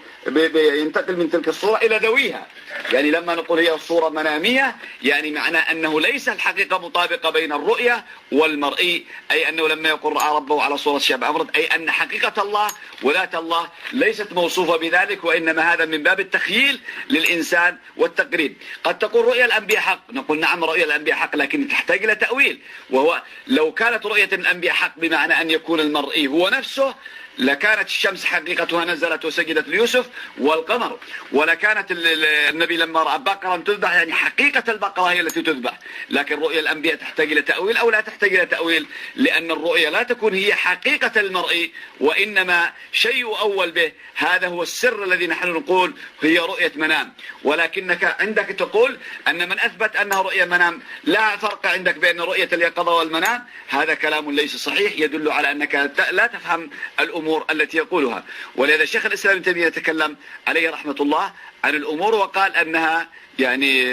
ينتقل من تلك الصورة إلى ذويها. يعني لما نقول هي صورة منامية يعني معنى أنه ليس الحقيقة مطابقة بين الرؤية والمرئي، أي أنه لما يقول رأى ربه على صورة شاب أمرد، أي أن حقيقة الله وذات الله ليست موصوفة بذلك، وإنما هذا من باب التخييل للإنسان والتقريب. قد تقول رؤيا الأنبياء حق، نقول نعم رؤيا الأنبياء حق، لكن تحتاج إلى تأويل، وهو لو كانت رؤية الأنبياء حق بمعنى أن يكون المرئي هو نفسه لكانت الشمس حقيقتها نزلت وسجدت ليوسف والقمر، ولكانت النبي لما رأى بقرا تذبح يعني حقيقة البقرة هي التي تذبح. لكن رؤيا الأنبياء تحتاج إلى تأويل أو لا تحتاج إلى تأويل، لأن الرؤيا لا تكون هي حقيقة المرئي وإنما شيء أول به. هذا هو السر الذي نحن نقول هي رؤية منام. ولكنك عندك تقول أن من أثبت أنها رؤية منام لا فرق عندك بين رؤية اليقظة والمنام، هذا كلام ليس صحيح، يدل على أنك لا تفهم الأمور التي يقولها. ولهذا الشيخ الإسلام ابن تيمية يتكلم عليه رحمة الله عن الأمور وقال أنها يعني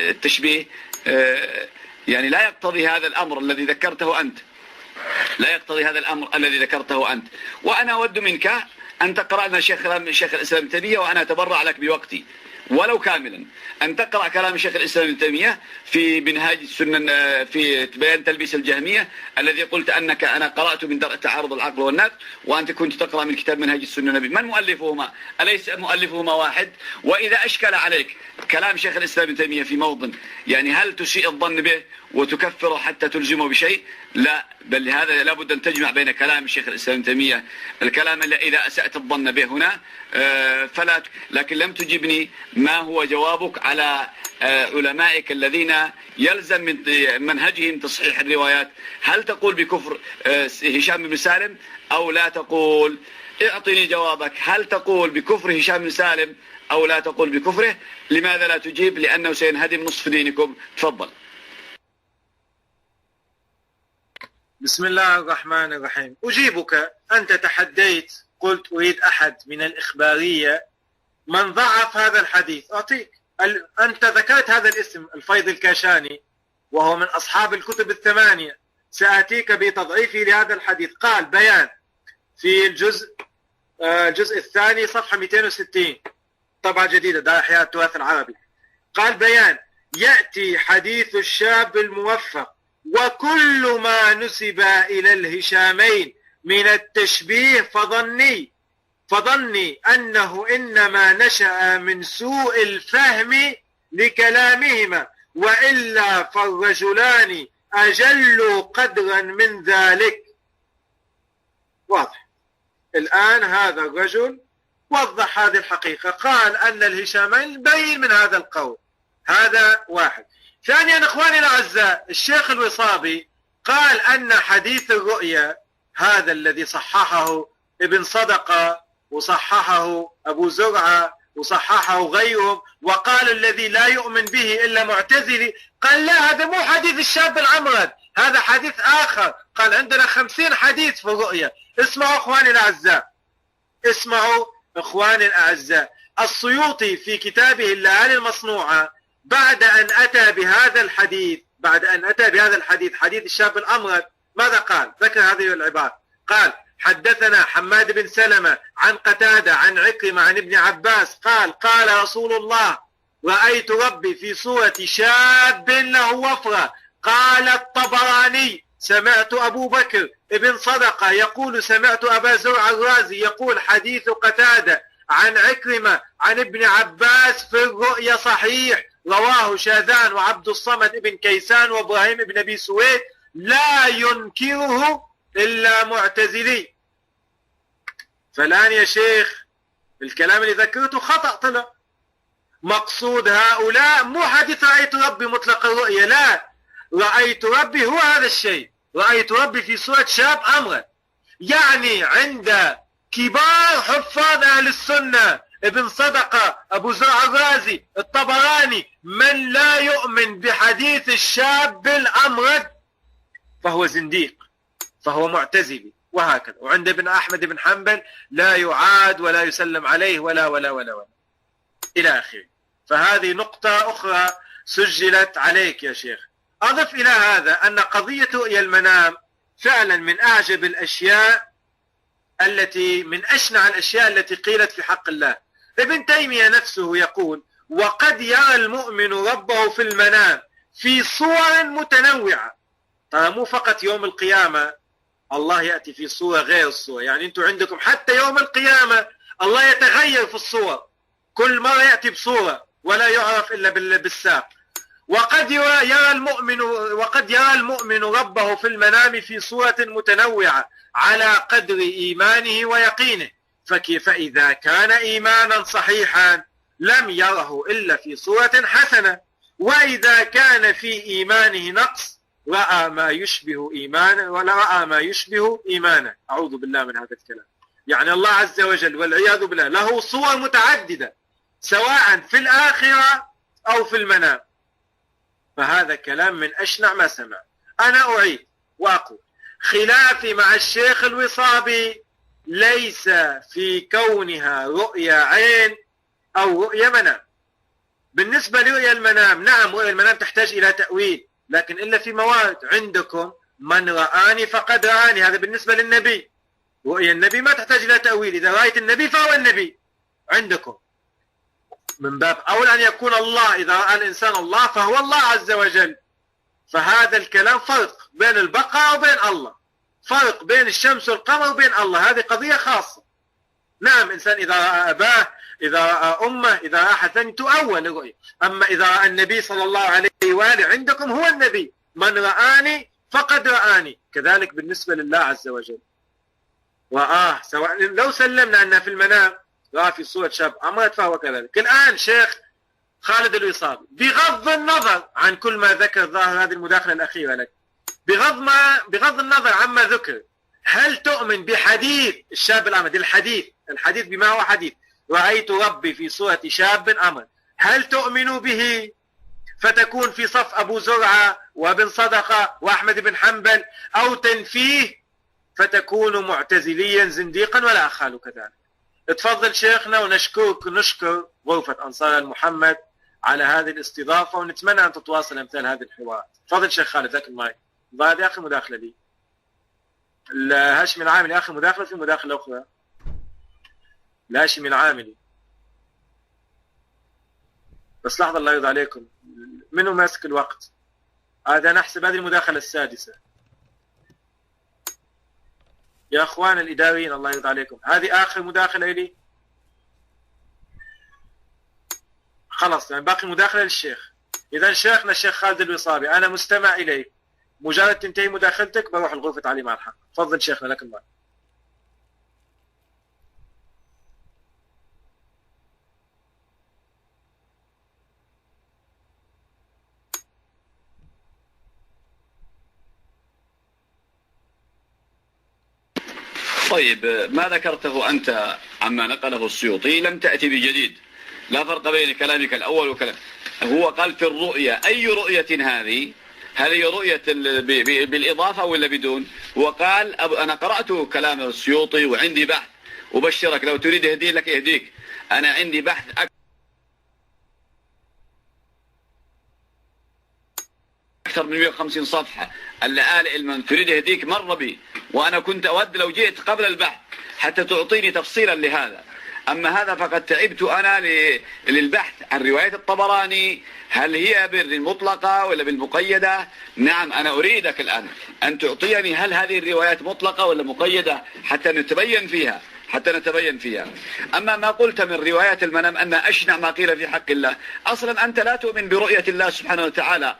التشبيه يعني لا يقتضي هذا الأمر الذي ذكرته أنت، لا يقتضي هذا الأمر الذي ذكرته أنت. وأنا أود منك أن تقرأ لنا شيخ الإسلام ابن تيمية، وأنا أتبرع لك بوقتي ولو كاملا أن تقرأ كلام الشيخ الإسلام ابن تيمية في منهاج السنن في بيان تلبيس الجهمية الذي قلت أنك أنا قرأت من درء تعارض العقل والنقل، وأنت كنت تقرأ من كتاب منهاج السنن. من مؤلفهما؟ أليس مؤلفهما واحد؟ وإذا أشكل عليك كلام شيخ الإسلام ابن تيمية في موطن يعني هل تسيء الظن به وتكفره حتى تلزمه بشيء؟ لا، بل هذا لابد أن تجمع بين كلام الشيخ الإسلام ابن تيمية الكلام اللي إذا أسأت الظن به هنا فلا. لكن لم تجبني ما هو جوابك على علمائك الذين يلزم من منهجهم تصحيح الروايات؟ هل تقول بكفر هشام بن سالم أو لا تقول؟ اعطني جوابك، هل تقول بكفر هشام بن سالم أو لا تقول بكفره؟ لماذا لا تجيب؟ لأنه سينهدم نصف دينكم. تفضل.
بسم الله الرحمن الرحيم. أجيبك. أنت تحديت، قلت أريد أحد من الإخبارية من ضعف هذا الحديث، أعطيك. أنت ذكرت هذا الاسم الفيض الكاشاني وهو من أصحاب الكتب الثمانية، سأتيك بتضعيفه لهذا الحديث. قال بيان في الجزء الثاني صفحة 260 طبعة جديدة دار إحياء التراث العربي. قال بيان يأتي حديث الشاب الموفق وكل ما نسب إلى الهشامين من التشبيه فظني أنه إنما نشأ من سوء الفهم لكلامهما، وإلا فالرجلان أجل قدرا من ذلك. واضح. الآن هذا الرجل وضح هذه الحقيقة، قال أن الهشامين بين من هذا القول. هذا واحد. ثانيا اخواني الاعزاء، الشيخ الوصابي قال ان حديث الرؤيا هذا الذي صححه ابن صدقة وصححه ابو زرعة وصححه غيرهم، وقال الذي لا يؤمن به الا معتزلي، قال لا هذا مو حديث الشاب العمرد، هذا حديث اخر. قال عندنا 50 حديث في الرؤيا. اسمعوا اخواني الاعزاء، اسمعوا اخواني الاعزاء. السيوطي في كتابه الليالي المصنوعة بعد أن أتى بهذا الحديث حديث الشاب الأمرد، ماذا قال؟ ذكر هذه العبارة. قال حدثنا حماد بن سلمة عن قتادة عن عكرمة عن ابن عباس قال رسول الله رأيت ربي في صورة شاب له وفرة. قال الطبراني سمعت أبو بكر ابن صدقة يقول سمعت أبا زرع الرازي يقول حديث قتادة عن عكرمة عن ابن عباس في الرؤيا صحيح، رواه شاذان وعبد الصمد ابن كيسان وابراهيم ابن ابي سويد، لا ينكره الا معتزلي. فالان يا شيخ الكلام اللي ذكرته خطأ طلع. مقصود هؤلاء مو حديث رأيت ربي مطلق الرؤيا، لا، رأيت ربي هو هذا الشيء، رأيت ربي في صورة شاب أمرد. يعني عند كبار حفاظ أهل السنة ابن صدقة أبو زرع الرازي الطبراني من لا يؤمن بحديث الشاب الأمرد فهو زنديق، فهو معتزلي. وهكذا. وعند ابن أحمد بن حنبل لا يعاد ولا يسلم عليه ولا ولا ولا ولا إلى آخره. فهذه نقطة أخرى سجلت عليك يا شيخ. أضف إلى هذا أن قضية رؤيا المنام فعلا من أعجب الأشياء التي من أشنع الأشياء التي قيلت في حق الله. ابن تيمية نفسه يقول: وقد يرى المؤمن ربه في المنام في صور متنوعة. طبعا مو فقط يوم القيامة الله يأتي في صورة غير الصورة، يعني أنتم عندكم حتى يوم القيامة الله يتغير في الصور، كل مرة يأتي بصورة ولا يعرف إلا بالساق. وقد يرى المؤمن ربه في المنام في صورة متنوعة على قدر إيمانه ويقينه، فإذا كان إيمانا صحيحا لم يره إلا في صورة حسنة، وإذا كان في إيمانه نقص رأى ما يشبه إيمانه ولا رأى ما يشبه إيمانه. أعوذ بالله من هذا الكلام. يعني الله عز وجل والعياذ بالله له صور متعددة سواء في الآخرة أو في المنام. فهذا كلام من أشنع ما سمع. أنا أعيد وأقول: خلافي مع الشيخ الوصابي ليس في كونها رؤيا عين أو رؤيا منام. بالنسبة لرؤيا المنام، نعم رؤيا المنام تحتاج إلى تأويل، لكن إلا في موارد. عندكم من رآني فقد رآني، هذا بالنسبة للنبي. رؤيا النبي ما تحتاج إلى تأويل، إذا رأيت النبي فهو النبي عندكم. من باب أولى أن يكون الله، إذا رأى الإنسان الله فهو الله عز وجل. فهذا الكلام فرق بين البقرة وبين الله، فرق بين الشمس والقمر وبين الله، هذه قضية خاصة. نعم إنسان إذا رأى أباه، إذا رأى أمه، إذا رأى أحد ثاني تؤول الرؤية. أما إذا رأى النبي صلى الله عليه وآله عندكم هو النبي، من رآني فقد رآني. كذلك بالنسبة لله عز وجل رآه، سواء لو سلمنا أنها في المنام رأى في صورة شاب أمرت فهو كذلك. الآن شيخ خالد الوصابي بغض النظر عن كل ما ذكر ظاهر هذه المداخلة الأخيرة لك، بغض النظر عما ذكر، هل تؤمن بحديث الشاب الأمر؟ الحديث بما هو حديث: رأيت ربي في صورة شاب أمر، هل تؤمن به فتكون في صف أبو زرعة وابن صدقة وأحمد بن حنبل، أو تنفيه فتكون معتزليا زنديقا ولا أخال كذلك؟ تفضل شيخنا، ونشكرك نشكر غرفة أنصار المحمد على هذه الاستضافة، ونتمنى أن تتواصل أمثال هذه الحوارات. تفضل شيخ خالد، ذاك المايك. هذه آخر مداخلة لي. الهاشمي العاملي آخر مداخلة، في مداخلة أخرى. الهاشمي العاملي، بس لحظة الله يرضى عليكم، منو ماسك الوقت؟ هذا نحسب هذه المداخلة السادسة يا أخوان الإداريين، الله يرضى عليكم. هذه آخر مداخلة لي، خلاص يعني باقي مداخلة للشيخ. إذا شيخنا الشيخ خالد الوصابي أنا مستمع إليك، مجرد تنتهي مداخلتك بروح الغرفة تعليم على الحق. تفضل شيخنا، لك المايك.
طيب، ما ذكرته أنت عما نقله السيوطي لم تأتي بجديد، لا فرق بين كلامك الأول وكلام. هو قال في الرؤية، أي رؤية هذه؟ هل هي رؤية بالإضافة ولا بدون؟ وقال أنا قرأت كلام السيوطي وعندي بحث، وبشرك لو تريد يهدي لك يهديك، أنا عندي بحث أكثر من 150 صفحة، اللآلئ المن تريد يهديك مر بي، وأنا كنت أود لو جئت قبل البحث حتى تعطيني تفصيلا لهذا. أما هذا فقد تعبت أنا للبحث عن رواية الطبراني، هل هي بالمطلقة ولا بالمقيدة؟ نعم أنا أريدك الآن أن تعطيني هل هذه الروايات مطلقة ولا مقيدة حتى نتبين فيها. أما ما قلت من روايات المنام أن أشنع ما قيل في حق الله، أصلا أنت لا تؤمن برؤية الله سبحانه وتعالى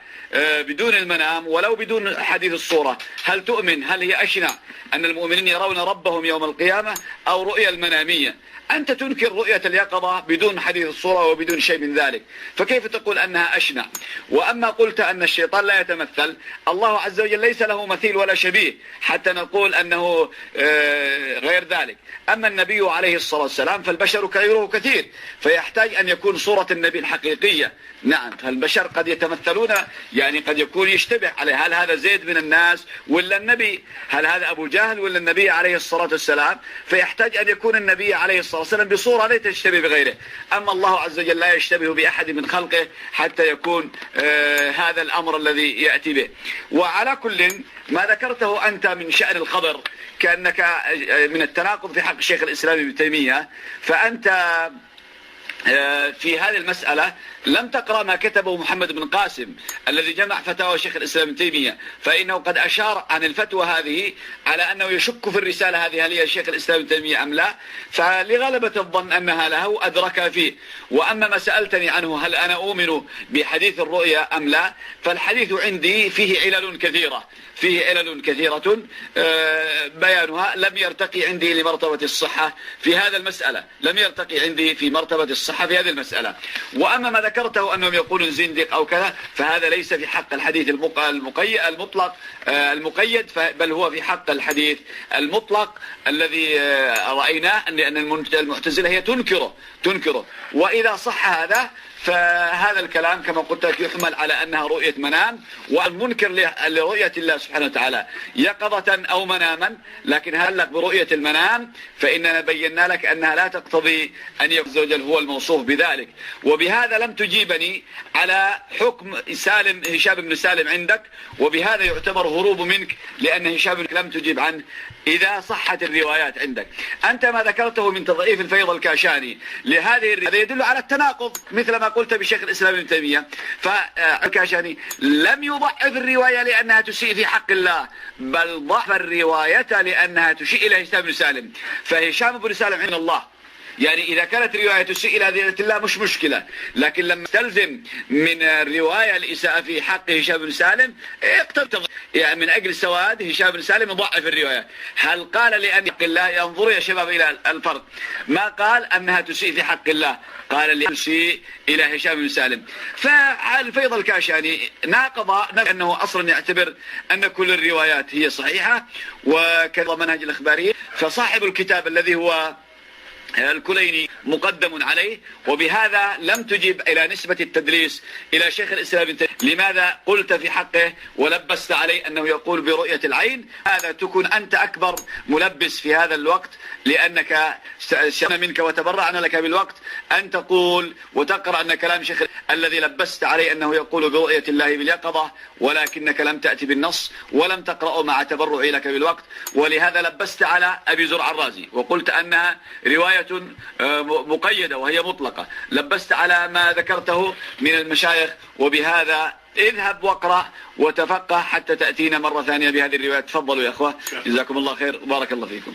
بدون المنام ولو بدون حديث الصورة. هل تؤمن هل هي أشنع أن المؤمنين يرون ربهم يوم القيامة أو رؤية المنامية؟ أنت تنكر رؤية اليقظة بدون حديث الصورة وبدون شيء من ذلك، فكيف تقول أنها أشنع؟ وأما قلت أن الشيطان لا يتمثل، الله عز وجل ليس له مثيل ولا شبيه حتى نقول أنه غير ذلك. أما النبي عليه الصلاة والسلام فالبشر غيره كثير، فيحتاج أن يكون صورة النبي الحقيقية. نعم، فالبشر قد يتمثلون، يعني قد يكون يشتبه عليه، هل هذا زيد من الناس ولا النبي؟ هل هذا أبو جهل ولا النبي عليه الصلاة والسلام؟ فيحتاج أن يكون النبي عليه الصلاة والسلام بصورة لا تشتبه بغيره. أما الله عز وجل لا يشتبه بأحد من خلقه حتى يكون هذا الأمر الذي يأتي به. وعلى كل ما ذكرته أنت من شأن الخبر كأنك من التناقض في حق شيخ الإسلام ابن تيمية، فأنت في هذه المسألة لم تقرأ ما كتبه محمد بن قاسم الذي جمع فتاوى شيخ الإسلام ابن تيمية، فإنه قد أشار عن الفتوى هذه على أنه يشك في الرسالة هذه هل هي شيخ الإسلام ابن تيمية أم لا، فلغلبة الظن أنها له أدرك فيه. وأما ما سألتني عنه هل أنا أؤمن بحديث الرؤيا أم لا، فالحديث عندي فيه علل كثيرة بيانها لم يرتقي عندي لمرتبة الصحة في هذا المسألة، لم يرتقي عندي في مرتبة الصحة في هذه المسألة. وأما ما ذكرته أنهم يقولون زندق أو كذا فهذا ليس في حق الحديث المطلق المقيد، بل هو في حق الحديث المطلق الذي رأيناه أن المعتزلة هي تنكره. وإذا صح هذا فهذا الكلام كما قلت لك يحمل على أنها رؤية منام، والمنكر لرؤية الله سبحانه وتعالى يقظة أو مناما. لكن هل لك برؤية المنام فإننا بينا لك أنها لا تقتضي أن يكون عز وجل هو الموصوف بذلك. وبهذا لم تجيبني على حكم هشام بن سالم عندك، وبهذا يعتبر هروب منك لأن هشام لم تجيب عنه إذا صحت الروايات عندك. أنت ما ذكرته من تضعيف الفيض الكاشاني لهذه الرواية يدل على التناقض مثل ما قلت بشيخ الإسلام ابن تيمية. فالكاشاني لم يضعف الرواية لأنها تسيء في حق الله، بل ضعف الرواية لأنها تشيء إلى هشام بن سالم، فهشام بن سالم عند الله. يعني إذا كانت رواية تسيء إلى ذات الله مش مشكلة، لكن لما تلزم من الرواية الإساءة في حق هشام بن سالم اقتضى يعني من أجل سواد هشام بن سالم يضعف الرواية. هل قال لأن حق الله؟ ينظروا يا شباب إلى الفرق، ما قال أنها تسيء في حق الله، قال لأنها تسيء إلى هشام بن سالم. فالفيض الكاشاني ناقض أنه أصلا يعتبر أن كل الروايات هي صحيحة وكذا منهج الإخبارية. فصاحب الكتاب الذي هو الكليني مقدم عليه، وبهذا لم تجب إلى نسبة التدليس إلى شيخ الإسلام ابن تيمية. لماذا قلت في حقه ولبست عليه أنه يقول برؤية العين؟ هذا تكون أنت أكبر ملبس في هذا الوقت، لأنك شرنا منك وتبرعنا لك بالوقت أن تقول وتقرأ أن كلام شيخ الذي لبست عليه أنه يقول برؤية الله باليقظة، ولكنك لم تأتي بالنص ولم تقرأ مع تبرعي لك بالوقت. ولهذا لبست على أبي زرع الرازي وقلت أنها رواية مقيدة وهي مطلقة، لبست على ما ذكرته من المشايخ. وبهذا اذهب واقرأ وتفقه حتى تأتينا مرة ثانية بهذه الروايات. تفضلوا يا أخوة، جزاكم الله خير، بارك الله فيكم.